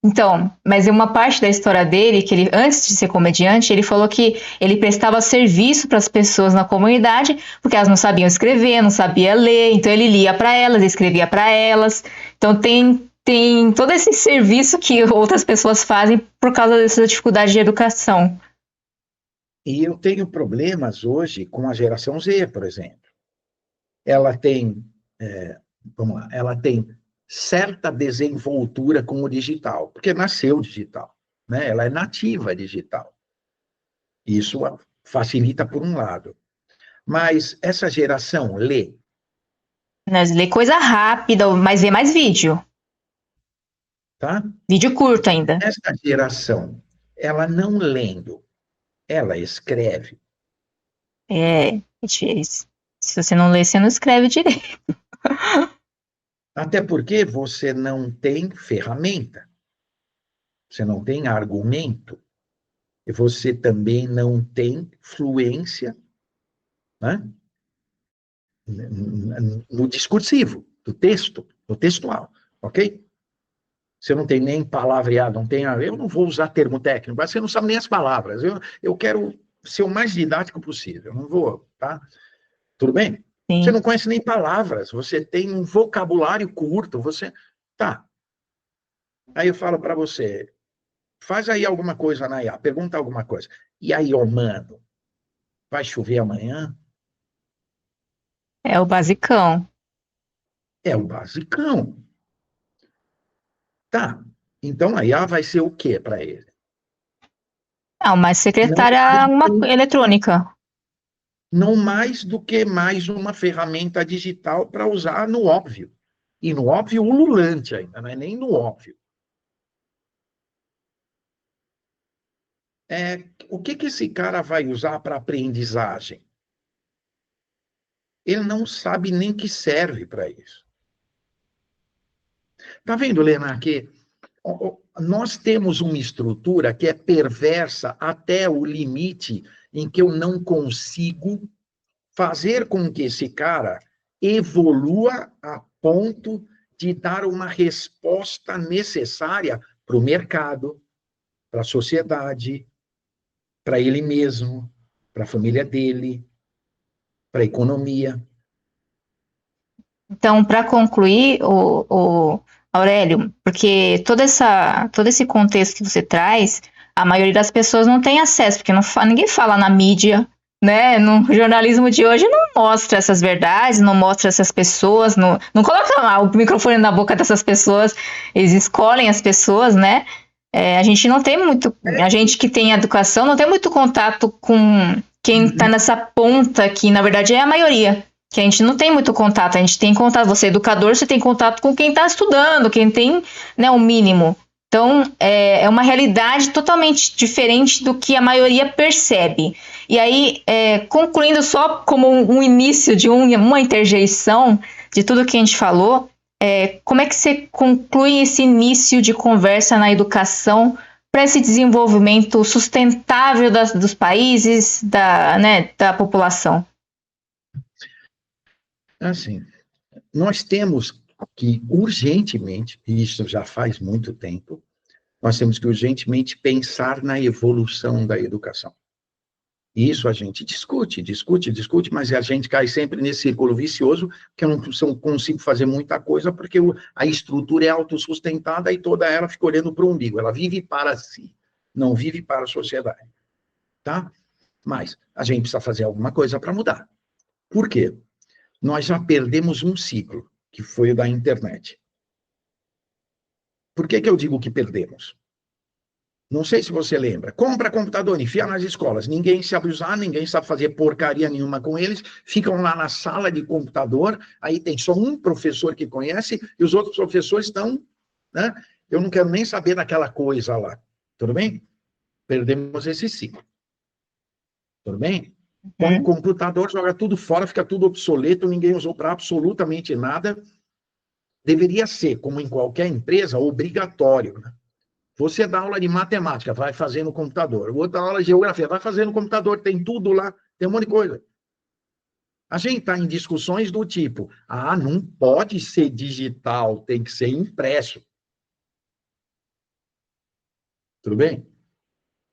Então, mas em uma parte da história dele, que ele, antes de ser comediante, ele falou que ele prestava serviço para as pessoas na comunidade, porque elas não sabiam escrever, não sabiam ler, então ele lia para elas, escrevia para elas. Então tem todo esse serviço que outras pessoas fazem por causa dessa dificuldade de educação. E eu tenho problemas hoje com a geração Z, por exemplo. Ela tem, vamos lá, ela tem certa desenvoltura com o digital, porque nasceu digital, né? Ela é nativa digital. Isso facilita por um lado. Mas essa geração lê, Mas lê coisa rápida, mas vê mais vídeo. tá? Vídeo curto ainda. Essa geração, ela não lendo, ela escreve. É difícil. Se você não lê, você não escreve direito. Até porque você não tem ferramenta, você não tem argumento, e você também não tem fluência, né? No discursivo, do texto, no textual, ok? Você não tem nem palavreado, não tem. Eu não vou usar termo técnico, mas você não sabe nem as palavras. Eu quero ser o mais didático possível, não vou, tá? Tudo bem? Você Sim. não conhece nem palavras, você tem um vocabulário curto, você. Tá. Aí eu falo para você, faz aí alguma coisa na IA, pergunta alguma coisa. E aí, ô mano, vai chover amanhã? É o basicão. É o basicão. Tá. Então a IA vai ser o quê para ele? Não, mas Não, secretária uma eletrônica. não mais do que mais uma ferramenta digital para usar no óbvio. E no óbvio ululante ainda, não é nem no óbvio. O que esse cara vai usar para aprendizagem? Ele não sabe nem que serve para isso. Tá vendo, Lena, que nós temos uma estrutura que é perversa até o limite em que eu não consigo fazer com que esse cara evolua a ponto de dar uma resposta necessária para o mercado, para a sociedade, para ele mesmo, para a família dele, para a economia. Então, para concluir, o Aurélio, porque todo esse contexto que você traz, a maioria das pessoas não tem acesso, porque ninguém fala na mídia, né? No jornalismo de hoje não mostra essas verdades, não mostra essas pessoas, não coloca lá o microfone na boca dessas pessoas, eles escolhem as pessoas, né? A gente não tem muito, a gente que tem educação não tem muito contato com quem está nessa ponta que, na verdade, é a maioria. Que a gente não tem muito contato, a gente tem contato, você é educador, você tem contato com quem está estudando, quem tem, né, o mínimo. Então, é uma realidade totalmente diferente do que a maioria percebe. E aí, concluindo só como um início de uma interjeição de tudo que a gente falou, como é que você conclui esse início de conversa na educação para esse desenvolvimento sustentável dos países, da população? Assim, nós temos que urgentemente, e isso já faz muito tempo, nós temos que urgentemente pensar na evolução da educação. Isso a gente discute, mas a gente cai sempre nesse círculo vicioso, que eu não consigo fazer muita coisa, porque a estrutura é autossustentada e toda ela fica olhando para o umbigo. Ela vive para si, não vive para a sociedade. Tá? Mas a gente precisa fazer alguma coisa para mudar. Por quê? Nós já perdemos um ciclo, que foi o da internet. Por que eu digo que perdemos? Não sei se você lembra. Compra computador, enfia nas escolas. Ninguém sabe usar, ninguém sabe fazer porcaria nenhuma com eles. Ficam lá na sala de computador. Aí tem só um professor que conhece e os outros professores estão, né? Eu não quero nem saber daquela coisa lá. Tudo bem? Perdemos esse ciclo. Tudo bem? Põe o computador, joga tudo fora, fica tudo obsoleto, ninguém usou para absolutamente nada. Deveria ser, como em qualquer empresa, obrigatório, né? Você dá aula de matemática, vai fazer no computador. Outra aula de geografia, vai fazer no computador, tem tudo lá, tem um monte de coisa. A gente está em discussões do tipo, não pode ser digital, tem que ser impresso. Tudo bem?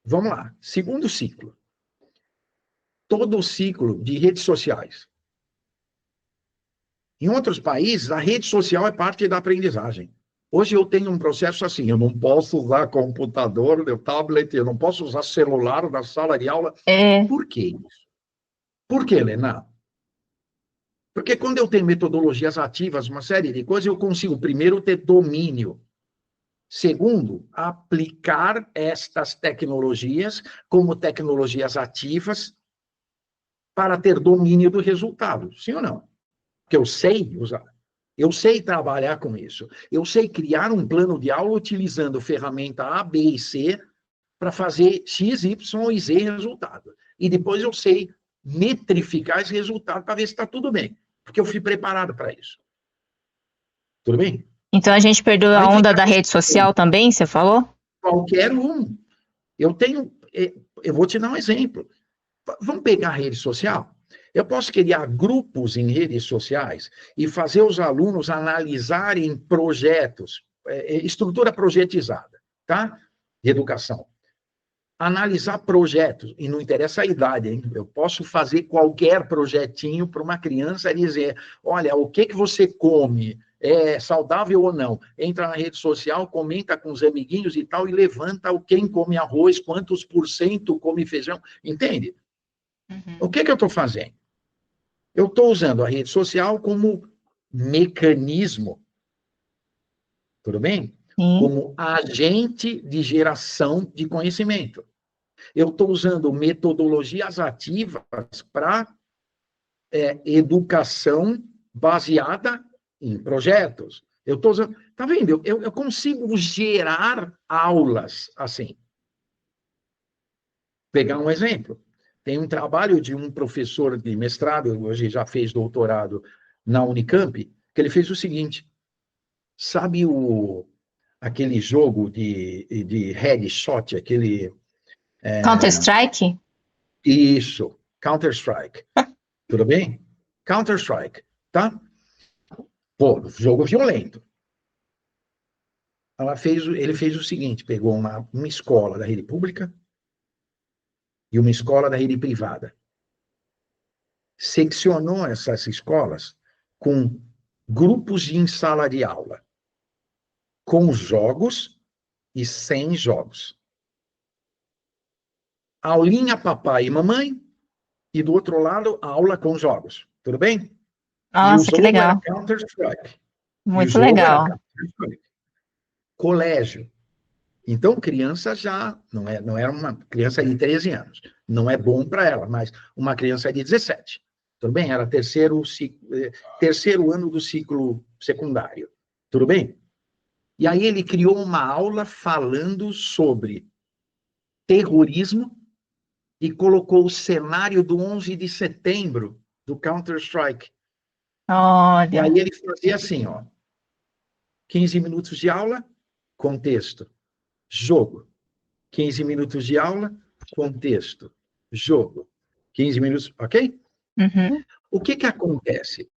Vamos lá. Segundo ciclo. Todo o ciclo de redes sociais. Em outros países, a rede social é parte da aprendizagem. Hoje eu tenho um processo assim, eu não posso usar computador, tablet, eu não posso usar celular na sala de aula. Por que isso? Por que, Helena? Porque quando eu tenho metodologias ativas, uma série de coisas, eu consigo, primeiro, ter domínio. Segundo, aplicar estas tecnologias como tecnologias ativas para ter domínio do resultado. Sim ou não? Porque eu sei usar. Eu sei trabalhar com isso. Eu sei criar um plano de aula utilizando ferramenta A, B e C para fazer X, Y e Z resultado. E depois eu sei metrificar esse resultado para ver se está tudo bem. Porque eu fui preparado para isso. Tudo bem? Então a gente perdeu a onda da rede social também, você falou? Qualquer um. Eu vou te dar um exemplo. Vamos pegar a rede social? Eu posso criar grupos em redes sociais e fazer os alunos analisarem projetos, estrutura projetizada, tá? De educação. Analisar projetos, e não interessa a idade, hein? Eu posso fazer qualquer projetinho para uma criança e dizer, olha, o que você come? É saudável ou não? Entra na rede social, comenta com os amiguinhos e tal, e levanta quem come arroz, quantos por cento come feijão, entende? O que eu estou fazendo? Eu estou usando a rede social como mecanismo, tudo bem? Sim. Como agente de geração de conhecimento. Eu estou usando metodologias ativas para educação baseada em projetos. Eu estou usando... Tá vendo? Eu consigo gerar aulas assim. Pegar um exemplo. Tem um trabalho de um professor de mestrado, hoje já fez doutorado na Unicamp, que ele fez o seguinte, sabe aquele jogo de headshot, aquele... Counter-Strike? Isso, Counter-Strike. Tudo bem? Counter-Strike, tá? Pô, jogo violento. Ele fez o seguinte, pegou uma escola da rede pública e uma escola da rede privada. Seccionou essas escolas com grupos em sala de aula, com jogos e sem jogos. Aulinha papai e mamãe, e do outro lado, aula com jogos. Tudo bem? Nossa, que legal. Counter-Strike. Muito legal. Colégio. Então, criança já, não era uma criança de 13 anos. Não é bom para ela, mas uma criança de 17. Tudo bem? Era terceiro ano do ciclo secundário. Tudo bem? E aí ele criou uma aula falando sobre terrorismo e colocou o cenário do 11 de setembro, do Counter-Strike. Olha. E aí ele fazia assim, 15 minutos de aula, contexto, jogo. 15 minutos de aula, contexto, jogo. 15 minutos, ok? Uhum. O que acontece?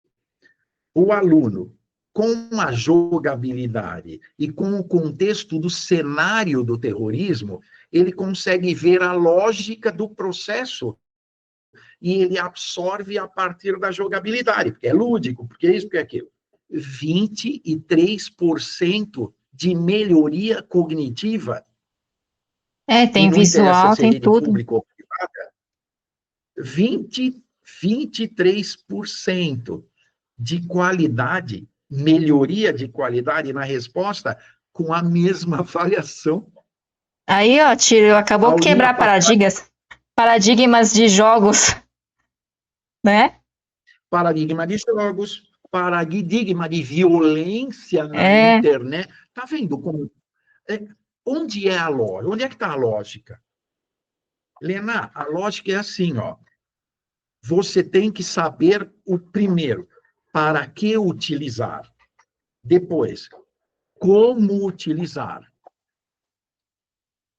o aluno, com a jogabilidade e com o contexto do cenário do terrorismo, ele consegue ver a lógica do processo e ele absorve a partir da jogabilidade, porque é lúdico, porque é isso, porque é aquilo. 23% de melhoria cognitiva, e Tem não interessa visual, se é tem rede tudo. pública ou privada, 23% de qualidade, melhoria de qualidade na resposta com a mesma variação. Aí, ó, Tiro, acabou por Aulinha quebrar paradigmas de jogos, né? paradigma de jogos, paradigma de violência na É, internet. Tá vendo como... onde é a lógica? Onde é que está a lógica? Lena, a lógica é assim, ó. Você tem que saber o primeiro, para que utilizar. Depois, como utilizar.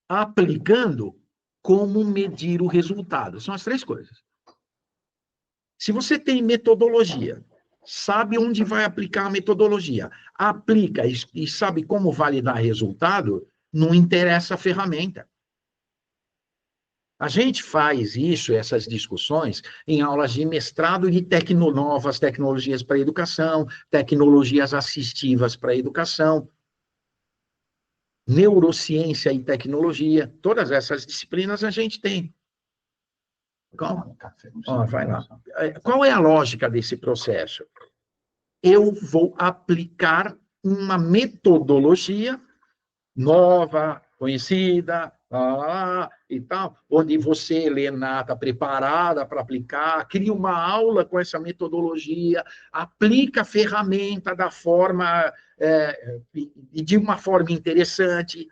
Aplicando, como medir o resultado. São as três coisas. Se você tem metodologia, sabe onde vai aplicar a metodologia, aplica e sabe como validar resultado, não interessa a ferramenta. A gente faz isso, essas discussões, em aulas de mestrado de novas tecnologias para a educação, tecnologias assistivas para a educação, neurociência e tecnologia, todas essas disciplinas a gente tem. Vai lá. Qual é a lógica desse processo? Eu vou aplicar uma metodologia nova, conhecida, e tal, onde você, Helena, está preparada para aplicar, cria uma aula com essa metodologia, aplica a ferramenta da forma, e de uma forma interessante,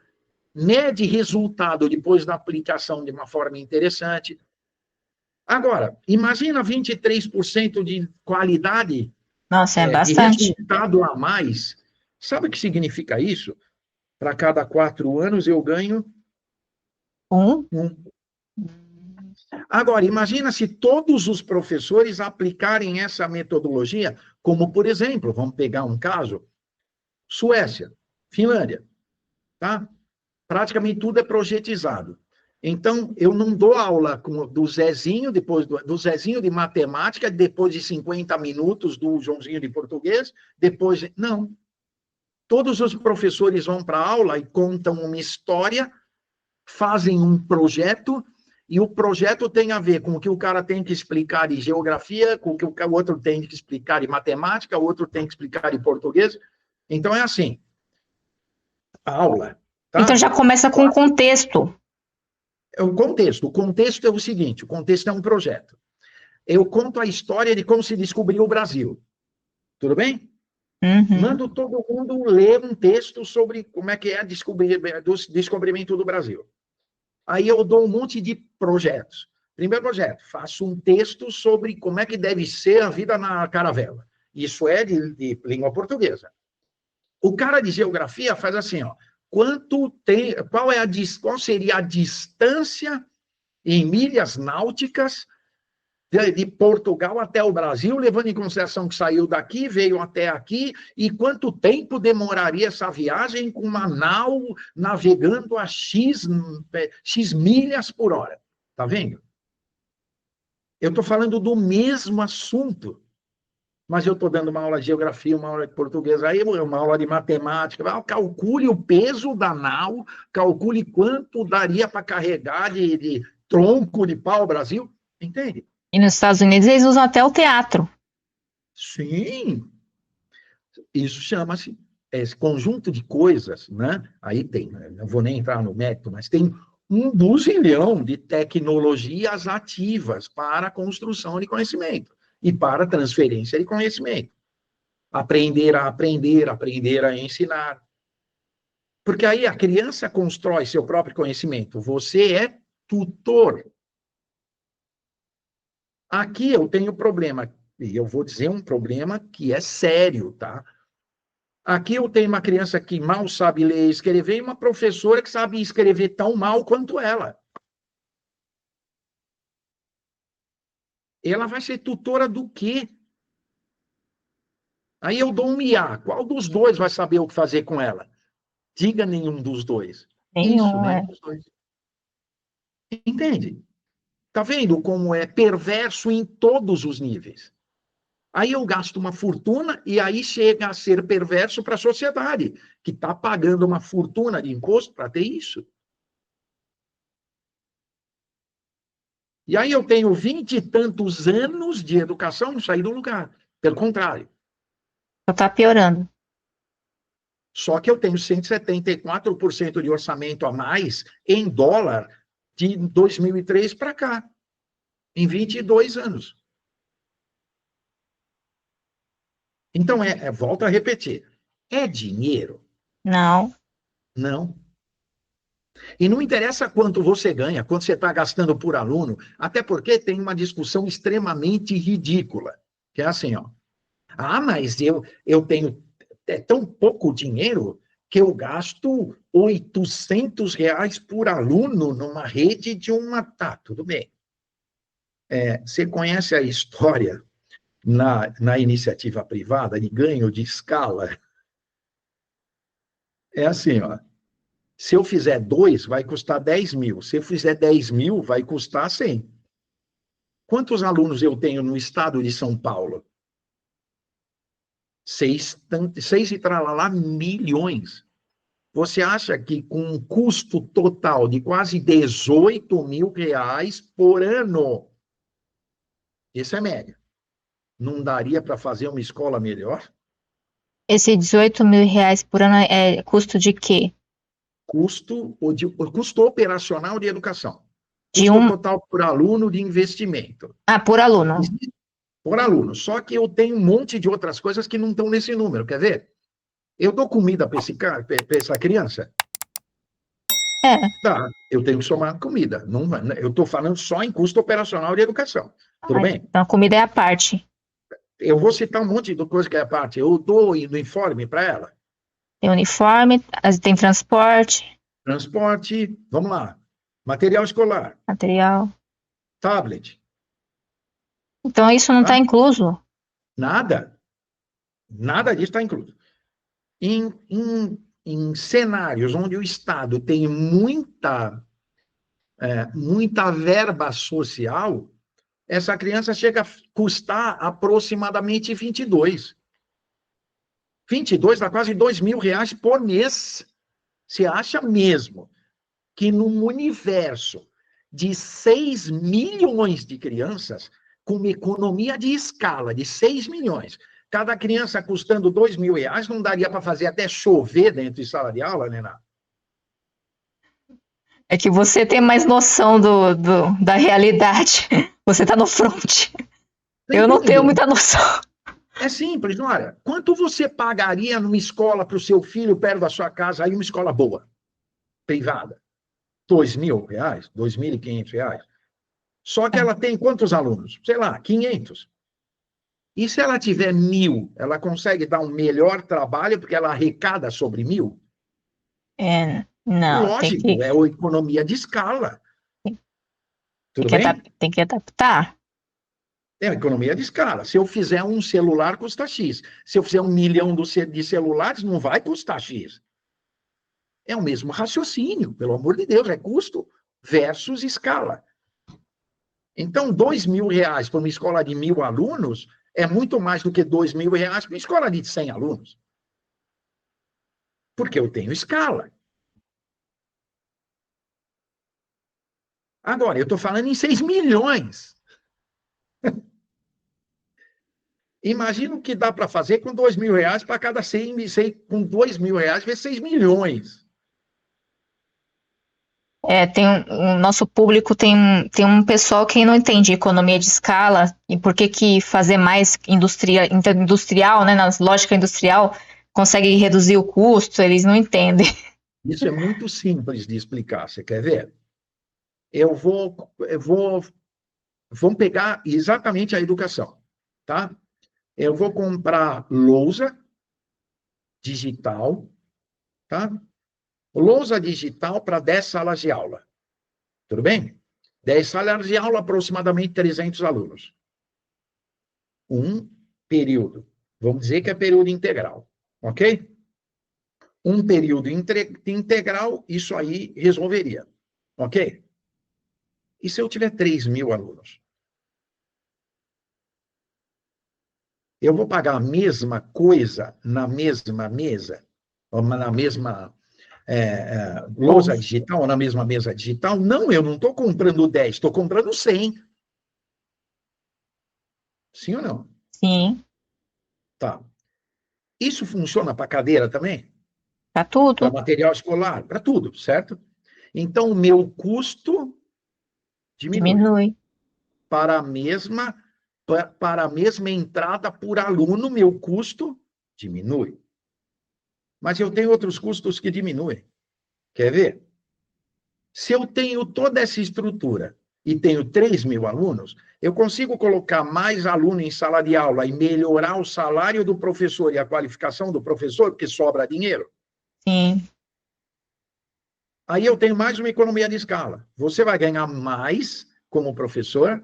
mede resultado depois da aplicação de uma forma interessante. Agora, imagina 23% de qualidade, nossa, é de bastante. resultado a mais. Sabe o que significa isso? Para cada 4 anos eu ganho Um? um. Agora, imagina se todos os professores aplicarem essa metodologia, como, por exemplo, vamos pegar um caso, Suécia, Finlândia, tá? Praticamente tudo é projetizado. Então, eu não dou aula do Zezinho, depois do Zezinho de matemática, depois de 50 minutos do Joãozinho de português, depois... Não. Todos os professores vão para a aula e contam uma história, fazem um projeto, e o projeto tem a ver com o que o cara tem que explicar de geografia, com o que o outro tem que explicar de matemática, o outro tem que explicar de português. Então, é assim, a aula, Então tá? já começa com o contexto. O contexto é o seguinte, o contexto é um projeto. Eu conto a história de como se descobriu o Brasil. Tudo bem? Uhum. Mando todo mundo ler um texto sobre como é que é o descobrimento do Brasil. Aí eu dou um monte de projetos. Primeiro projeto, faço um texto sobre como é que deve ser a vida na caravela. Isso é de língua portuguesa. O cara de geografia faz assim, ó, qual seria a distância em milhas náuticas de Portugal até o Brasil, levando em consideração que saiu daqui, veio até aqui, e quanto tempo demoraria essa viagem com uma nau navegando a X milhas por hora. Tá vendo? Eu estou falando do mesmo assunto, mas eu estou dando uma aula de geografia, uma aula de português, aí uma aula de matemática. Calcule o peso da nau, calcule quanto daria para carregar de tronco de pau Brasil. Entende? E nos Estados Unidos eles usam até o teatro. Sim, isso chama-se esse conjunto de coisas, né? Aí tem, não vou nem entrar no mérito, mas tem um buzilhão de tecnologias ativas para a construção de conhecimento e para a transferência de conhecimento. Aprender a aprender, aprender a ensinar. Porque aí a criança constrói seu próprio conhecimento. Você é tutor. Aqui eu tenho problema, e eu vou dizer um problema que é sério, tá? Aqui eu tenho uma criança que mal sabe ler e escrever e uma professora que sabe escrever tão mal quanto ela. Ela vai ser tutora do quê? Aí eu dou um IA. Qual dos dois vai saber o que fazer com ela? Diga nenhum dos dois. Isso, Nenhum, nenhum é. dos dois. Entende? Tá vendo como é perverso em todos os níveis? Aí eu gasto uma fortuna e aí chega a ser perverso para a sociedade, que está pagando uma fortuna de imposto para ter isso. E aí eu tenho 20 e tantos anos de educação e não saí do lugar. Pelo contrário. Só tá piorando. Só que eu tenho 174% de orçamento a mais em dólar de 2003 para cá, em 22 anos. Então, volto a repetir, é dinheiro? Não. Não. E não interessa quanto você ganha, quanto você está gastando por aluno, até porque tem uma discussão extremamente ridícula, que é assim, ó. Ah, mas eu tenho tão pouco dinheiro que eu gasto R$ 800 por aluno numa rede de uma... Tá, tudo bem. Você conhece a história na iniciativa privada de ganho de escala? É assim, ó. Se eu fizer 2, vai custar 10 mil. Se eu fizer 10 mil, vai custar 100. Quantos alunos eu tenho no estado de São Paulo? 6 e tralalá milhões. Você acha que com um custo total de quase R$ 18.000 por ano, isso é média, não daria para fazer uma escola melhor? Esse 18 mil reais por ano é custo de quê? Custo operacional de educação. De Custo um. total por aluno de investimento. Ah, por aluno. Por aluno. Só que eu tenho um monte de outras coisas que não estão nesse número. Quer ver? Eu dou comida para essa criança? É. Tá, eu tenho que somar comida. Não, eu estou falando só em custo operacional de educação. Tudo Ah, bem? então a comida é a parte. Eu vou citar um monte de coisa que é a parte. Eu dou uniforme para ela. Tem uniforme, tem transporte, Transporte, vamos lá. Material escolar, material. tablet. Então isso não Tá? está incluso. Nada. Nada disso está incluso. Em cenários onde o Estado tem muita verba social, essa criança chega a custar aproximadamente 22. 22 dá quase R$ 2.000 por mês. Você acha mesmo que num universo de 6 milhões de crianças, com uma economia de escala de 6 milhões, cada criança custando R$ 2.000, não daria para fazer até chover dentro de sala de aula, Nena? É que você tem mais noção da realidade. Você está no front. Tá Eu não tenho entendendo? muita noção. É simples, olha. Quanto você pagaria numa escola para o seu filho perto da sua casa, aí uma escola boa, privada? R$ 2.000, R$ 2.500. Só que ela tem quantos alunos? Sei lá, 500. E se ela tiver 1.000, ela consegue dar um melhor trabalho porque ela arrecada sobre 1.000? Não, Lógico, é a economia de escala. Tudo bem? tem que adaptar. É a economia de escala. Se eu fizer um celular, custa X. Se eu fizer 1 milhão de celulares, não vai custar X. É o mesmo raciocínio, pelo amor de Deus, é custo versus escala. Então, R$ 2.000 para uma escola de 1.000 alunos é muito mais do que R$ 2.000 para uma escola de 100 alunos. Porque eu tenho escala. Agora, eu estou falando em 6 milhões. Imagina o que dá para fazer com R$ 2.000 para cada 100, com R$ 2.000, vezes 6 milhões. O nosso público tem um pessoal que não entende economia de escala e por que fazer mais industrial, né, na lógica industrial, consegue reduzir o custo, eles não entendem. Isso é muito simples de explicar. Você quer ver? Vamos pegar exatamente a educação, tá? Eu vou comprar lousa digital, tá? Lousa digital para 10 salas de aula. Tudo bem? 10 salas de aula, aproximadamente 300 alunos. Um período. Vamos dizer que é período integral, ok? Um período integral, isso aí resolveria, ok? E se eu tiver 3.000 alunos? Eu vou pagar a mesma coisa na mesma mesa? Ou na mesma lousa Ou, digital, ou na mesma mesa digital? Não, eu não estou comprando 10, estou comprando 100. Sim ou não? sim, Tá. Isso funciona para cadeira também? para Para tudo. material escolar? Para tudo, certo? Então, o meu custo diminui Diminui. para a mesma para a mesma entrada por aluno, meu custo diminui. Mas eu tenho outros custos que diminuem. Quer ver? Se eu tenho toda essa estrutura e tenho 3.000 alunos, eu consigo colocar mais aluno em sala de aula e melhorar o salário do professor e a qualificação do professor, porque sobra dinheiro. Sim. Aí eu tenho mais uma economia de escala. Você vai ganhar mais como professor,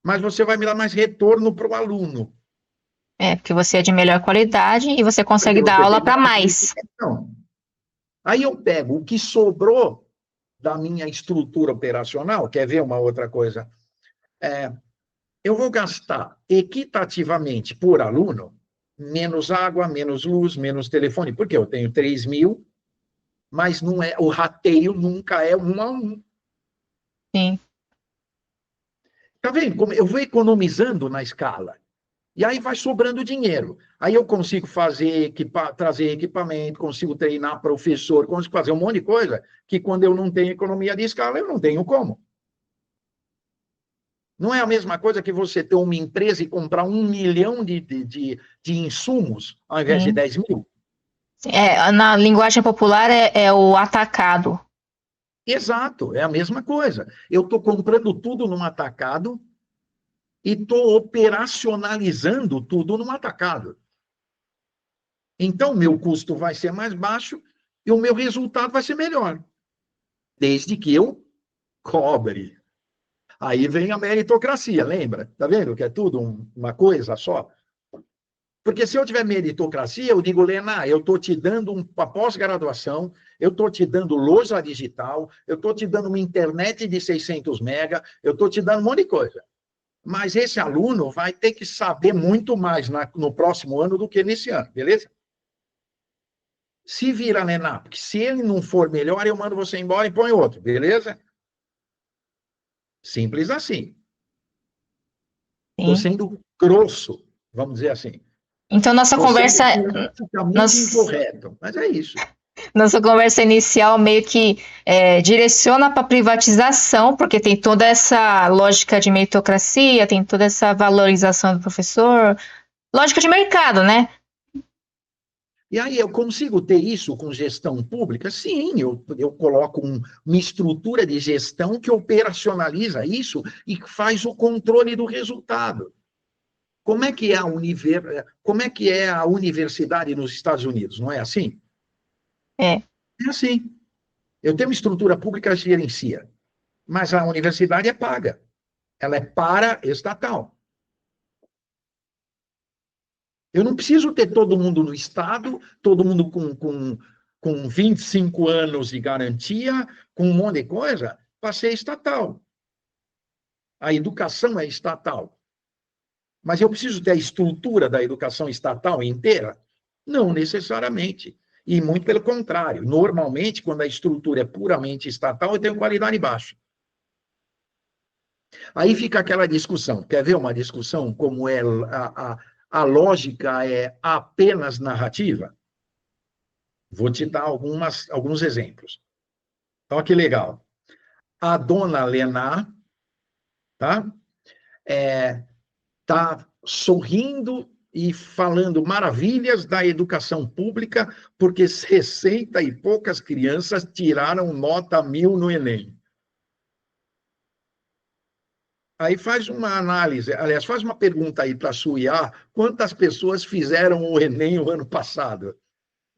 mas você vai me dar mais retorno para o aluno, É, porque você é de melhor qualidade e você porque consegue dar você aula tem para mais mais. qualificação. Aí eu pego o que sobrou da minha estrutura operacional, quer ver uma outra coisa? É, eu vou gastar equitativamente por aluno menos água, menos luz, menos telefone, porque eu tenho 3.000, mas não é, o rateio nunca é 1 a 1. Sim. Tá vendo como eu vou economizando na escala? E aí vai sobrando dinheiro. Aí eu consigo trazer equipamento, consigo treinar professor, consigo fazer um monte de coisa que quando eu não tenho economia de escala, eu não tenho como. Não é a mesma coisa que você ter uma empresa e comprar 1 milhão de insumos ao invés de Sim. 10.000? É, na linguagem popular é o atacado. Exato, é a mesma coisa. Eu estou comprando tudo num atacado e estou operacionalizando tudo num atacado. Então, meu custo vai ser mais baixo e o meu resultado vai ser melhor, desde que eu cobre. Aí vem a meritocracia, lembra? Tá vendo que é tudo uma coisa só? Porque se eu tiver meritocracia, eu digo, Lena, eu estou te dando uma pós-graduação, eu estou te dando lousa digital, eu estou te dando uma internet de 600 mega, eu estou te dando um monte de coisa. Mas esse aluno vai ter que saber muito mais no próximo ano do que nesse ano, beleza? Se vira, Lena, porque se ele não for melhor, eu mando você embora e põe outro, beleza? Simples assim. Estou Sim. sendo grosso, vamos dizer assim. Então, Estou sendo politicamente nós, incorreto, mas é isso. nossa conversa inicial meio que direciona para privatização, porque tem toda essa lógica de meritocracia, tem toda essa valorização do professor, lógica de mercado, né? E aí eu consigo ter isso com gestão pública? Sim, eu coloco uma estrutura de gestão que operacionaliza isso e faz o controle do resultado. Como é que é a universidade nos Estados Unidos? Não é assim? É. É assim. Eu tenho uma estrutura pública que gerencia, mas a universidade é paga. Ela é paraestatal. Eu não preciso ter todo mundo no Estado, todo mundo com 25 anos de garantia, com um monte de coisa, para ser estatal. A educação é estatal. Mas eu preciso ter a estrutura da educação estatal inteira? Não necessariamente. E muito pelo contrário. Normalmente, quando a estrutura é puramente estatal, eu tenho qualidade baixa. Aí fica aquela discussão. Quer ver uma discussão como é a lógica é apenas narrativa? Vou te dar alguns exemplos. Olha que legal. A dona Lena tá, tá sorrindo e falando maravilhas da educação pública, porque 60 e poucas crianças tiraram nota 1.000 no Enem. Aí faz uma análise, aliás, faz uma pergunta aí para a sua IA, quantas pessoas fizeram o Enem o ano passado?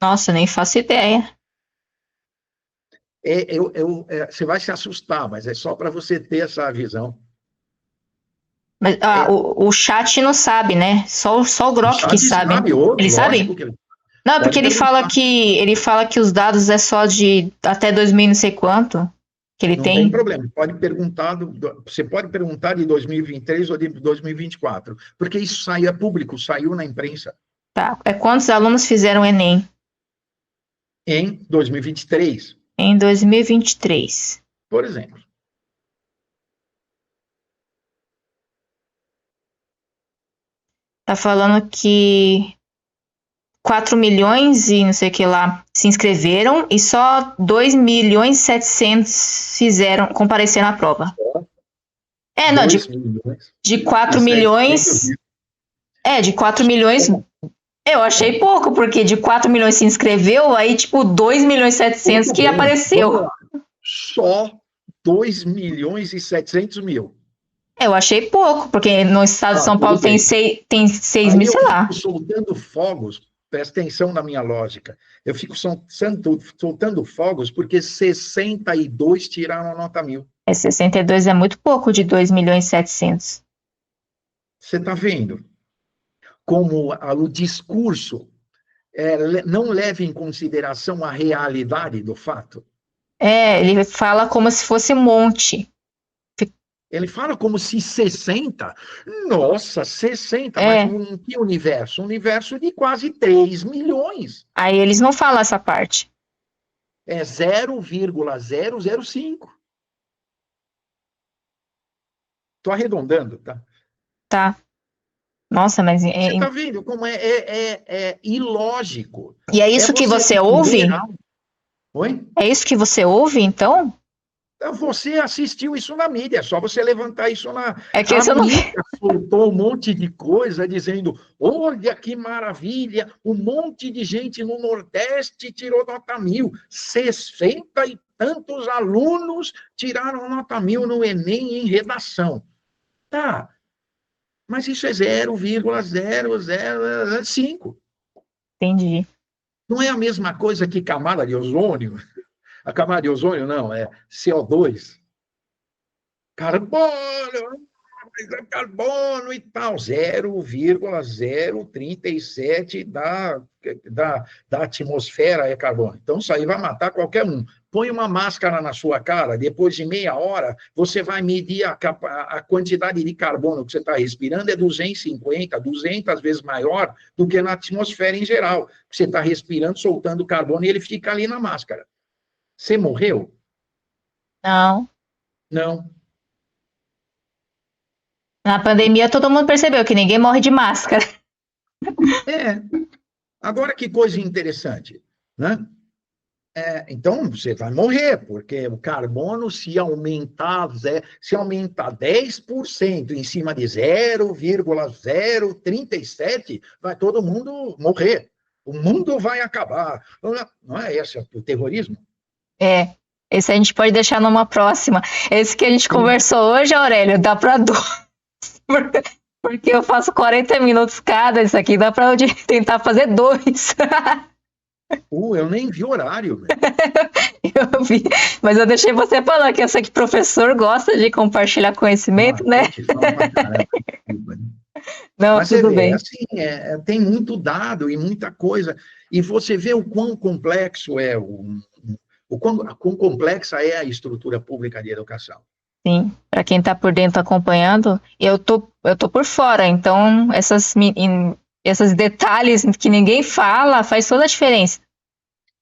Nossa, nem faço ideia. Você vai se assustar, mas é só para você ter essa visão. Mas o chat não sabe, né? Só o Grok que sabe. Ele sabe? Que ele... Não, porque ele fala que os dados é só de até 2000 não sei quanto que ele não tem. Não tem problema. Você pode perguntar de 2023 ou de 2024, porque isso saiu público, saiu na imprensa. Tá. Quantos alunos fizeram o Enem? Em 2023. Em 2023. Por exemplo. Tá falando que 4 milhões e não sei o que lá se inscreveram e só 2 milhões e 700 compareceram à prova. Não, de 4 milhões... de 4 milhões... Eu achei pouco, porque de 4 milhões se inscreveu, aí tipo 2 milhões e 700 que apareceu. Só 2 milhões e 700 mil. Eu achei pouco, porque no estado de São Paulo tem 6 mil, sei lá. Eu fico soltando fogos, presta atenção na minha lógica. Eu fico soltando fogos porque 62 tiraram a nota 1000. 62 é muito pouco de 2 milhões e 700. Você está vendo como o discurso não leva em consideração a realidade do fato? Ele fala como se fosse um monte. Ele fala como se 60, nossa, 60, mas em que universo? Um universo de quase 3 milhões. Aí eles não falam essa parte. É 0,005. Estou arredondando, tá? Tá. Nossa, mas... Você está vendo como é ilógico. E é isso que você ouve? Oi? É isso que você ouve, então? Você assistiu isso na mídia, é só você levantar isso na... É que a mídia soltou um monte de coisa dizendo, olha que maravilha, um monte de gente no Nordeste tirou nota 1000, 60 e tantos alunos tiraram nota 1000 no Enem em redação. Tá, mas isso é 0,0005. Entendi. Não é a mesma coisa que camada de ozônio? A camada de ozônio, não, é CO2. Carbono e tal, 0,037 da atmosfera é carbono. Então, isso aí vai matar qualquer um. Põe uma máscara na sua cara, depois de meia hora, você vai medir a quantidade de carbono que você está respirando, é 250, 200 vezes maior do que na atmosfera em geral. Você está respirando, soltando carbono, e ele fica ali na máscara. Você morreu? Não. Não. Na pandemia, todo mundo percebeu que ninguém morre de máscara. Agora, que coisa interessante, né? Então, você vai morrer, porque o carbono, se aumentar 10% em cima de 0,037, vai todo mundo morrer. O mundo vai acabar. Não é esse o terrorismo? Esse a gente pode deixar numa próxima. Esse que a gente conversou hoje, Aurélio, dá para dois. Porque eu faço 40 minutos cada, isso aqui dá para tentar fazer 2. Eu nem vi o horário. Eu vi, mas eu deixei você falar que eu sei que professor gosta de compartilhar conhecimento, né? Não, mas tudo bem. Assim, tem muito dado e muita coisa, e você vê o quão complexo o quão complexa é a estrutura pública de educação. Sim, para quem está por dentro acompanhando, eu tô por fora, então esses detalhes que ninguém fala faz toda a diferença.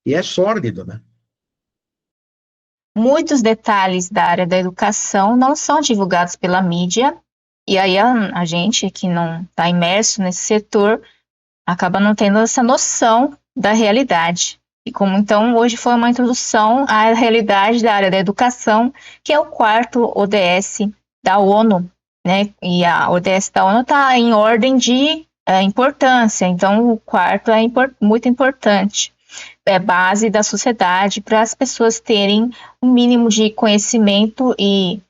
E é sórdido, né? Muitos detalhes da área da educação não são divulgados pela mídia, e aí a gente que não está imerso nesse setor acaba não tendo essa noção da realidade. E como então hoje foi uma introdução à realidade da área da educação, que é o 4º ODS da ONU, né? E a ODS da ONU está em ordem de importância, então o 4º é muito importante. É base da sociedade para as pessoas terem um mínimo de conhecimento e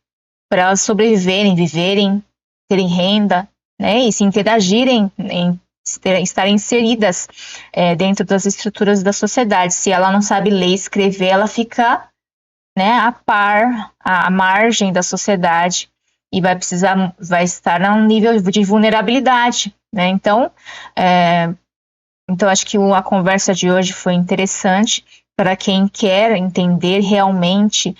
para elas sobreviverem, viverem, terem renda, né? E se interagirem estarem inseridas dentro das estruturas da sociedade. Se ela não sabe ler e escrever, ela fica, né, à margem da sociedade. e vai estar a um nível de vulnerabilidade, né? Então, acho que a conversa de hoje foi interessante para quem quer entender realmente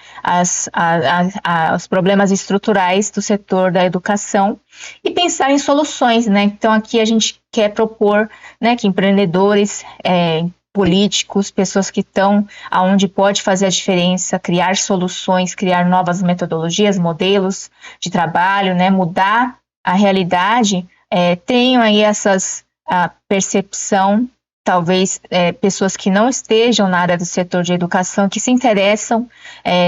os problemas estruturais do setor da educação e pensar em soluções, né? Então, aqui a gente quer propor, né, que empreendedores, políticos, pessoas que estão aonde pode fazer a diferença, criar soluções, criar novas metodologias, modelos de trabalho, né, mudar a realidade, tenham aí a percepção, talvez pessoas que não estejam na área do setor de educação, que se interessam,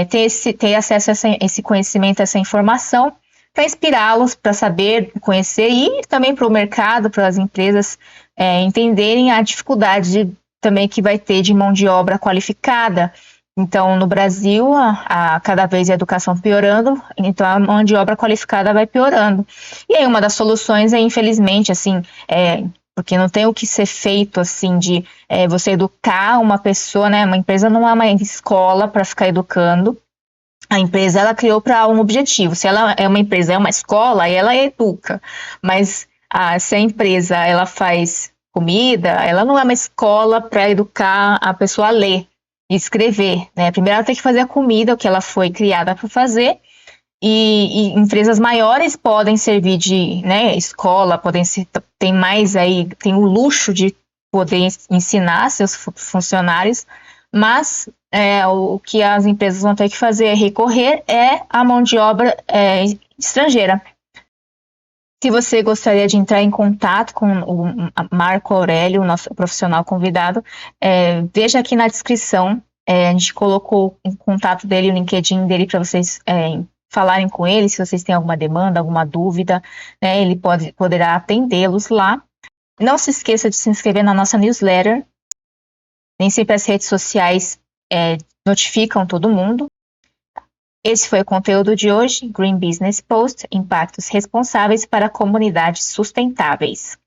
ter acesso a esse conhecimento, a essa informação, para inspirá-los, para saber, conhecer, e também para o mercado, para as empresas entenderem a dificuldade também que vai ter de mão de obra qualificada. Então, no Brasil, cada vez a educação piorando, então a mão de obra qualificada vai piorando. E aí uma das soluções é, infelizmente, assim, porque não tem o que ser feito, assim, de você educar uma pessoa, né? Uma empresa não é uma escola para ficar educando. A empresa, ela criou para um objetivo. Se ela é uma empresa, é uma escola, ela educa. Mas se a empresa, ela faz comida, ela não é uma escola para educar a pessoa a ler e escrever, né? Primeiro ela tem que fazer a comida, o que ela foi criada para fazer, e empresas maiores podem servir de, né, escola, tem mais aí, tem o luxo de poder ensinar seus funcionários, mas o que as empresas vão ter que fazer é recorrer à mão de obra estrangeira. Se você gostaria de entrar em contato com o Marco Aurélio, nosso profissional convidado, veja aqui na descrição, a gente colocou o contato dele, o LinkedIn dele, para vocês falarem com ele, se vocês têm alguma demanda, alguma dúvida, né, ele poderá atendê-los lá. Não se esqueça de se inscrever na nossa newsletter. Nem sempre as redes sociais notificam todo mundo. Esse foi o conteúdo de hoje, Green Business Post, impactos responsáveis para comunidades sustentáveis.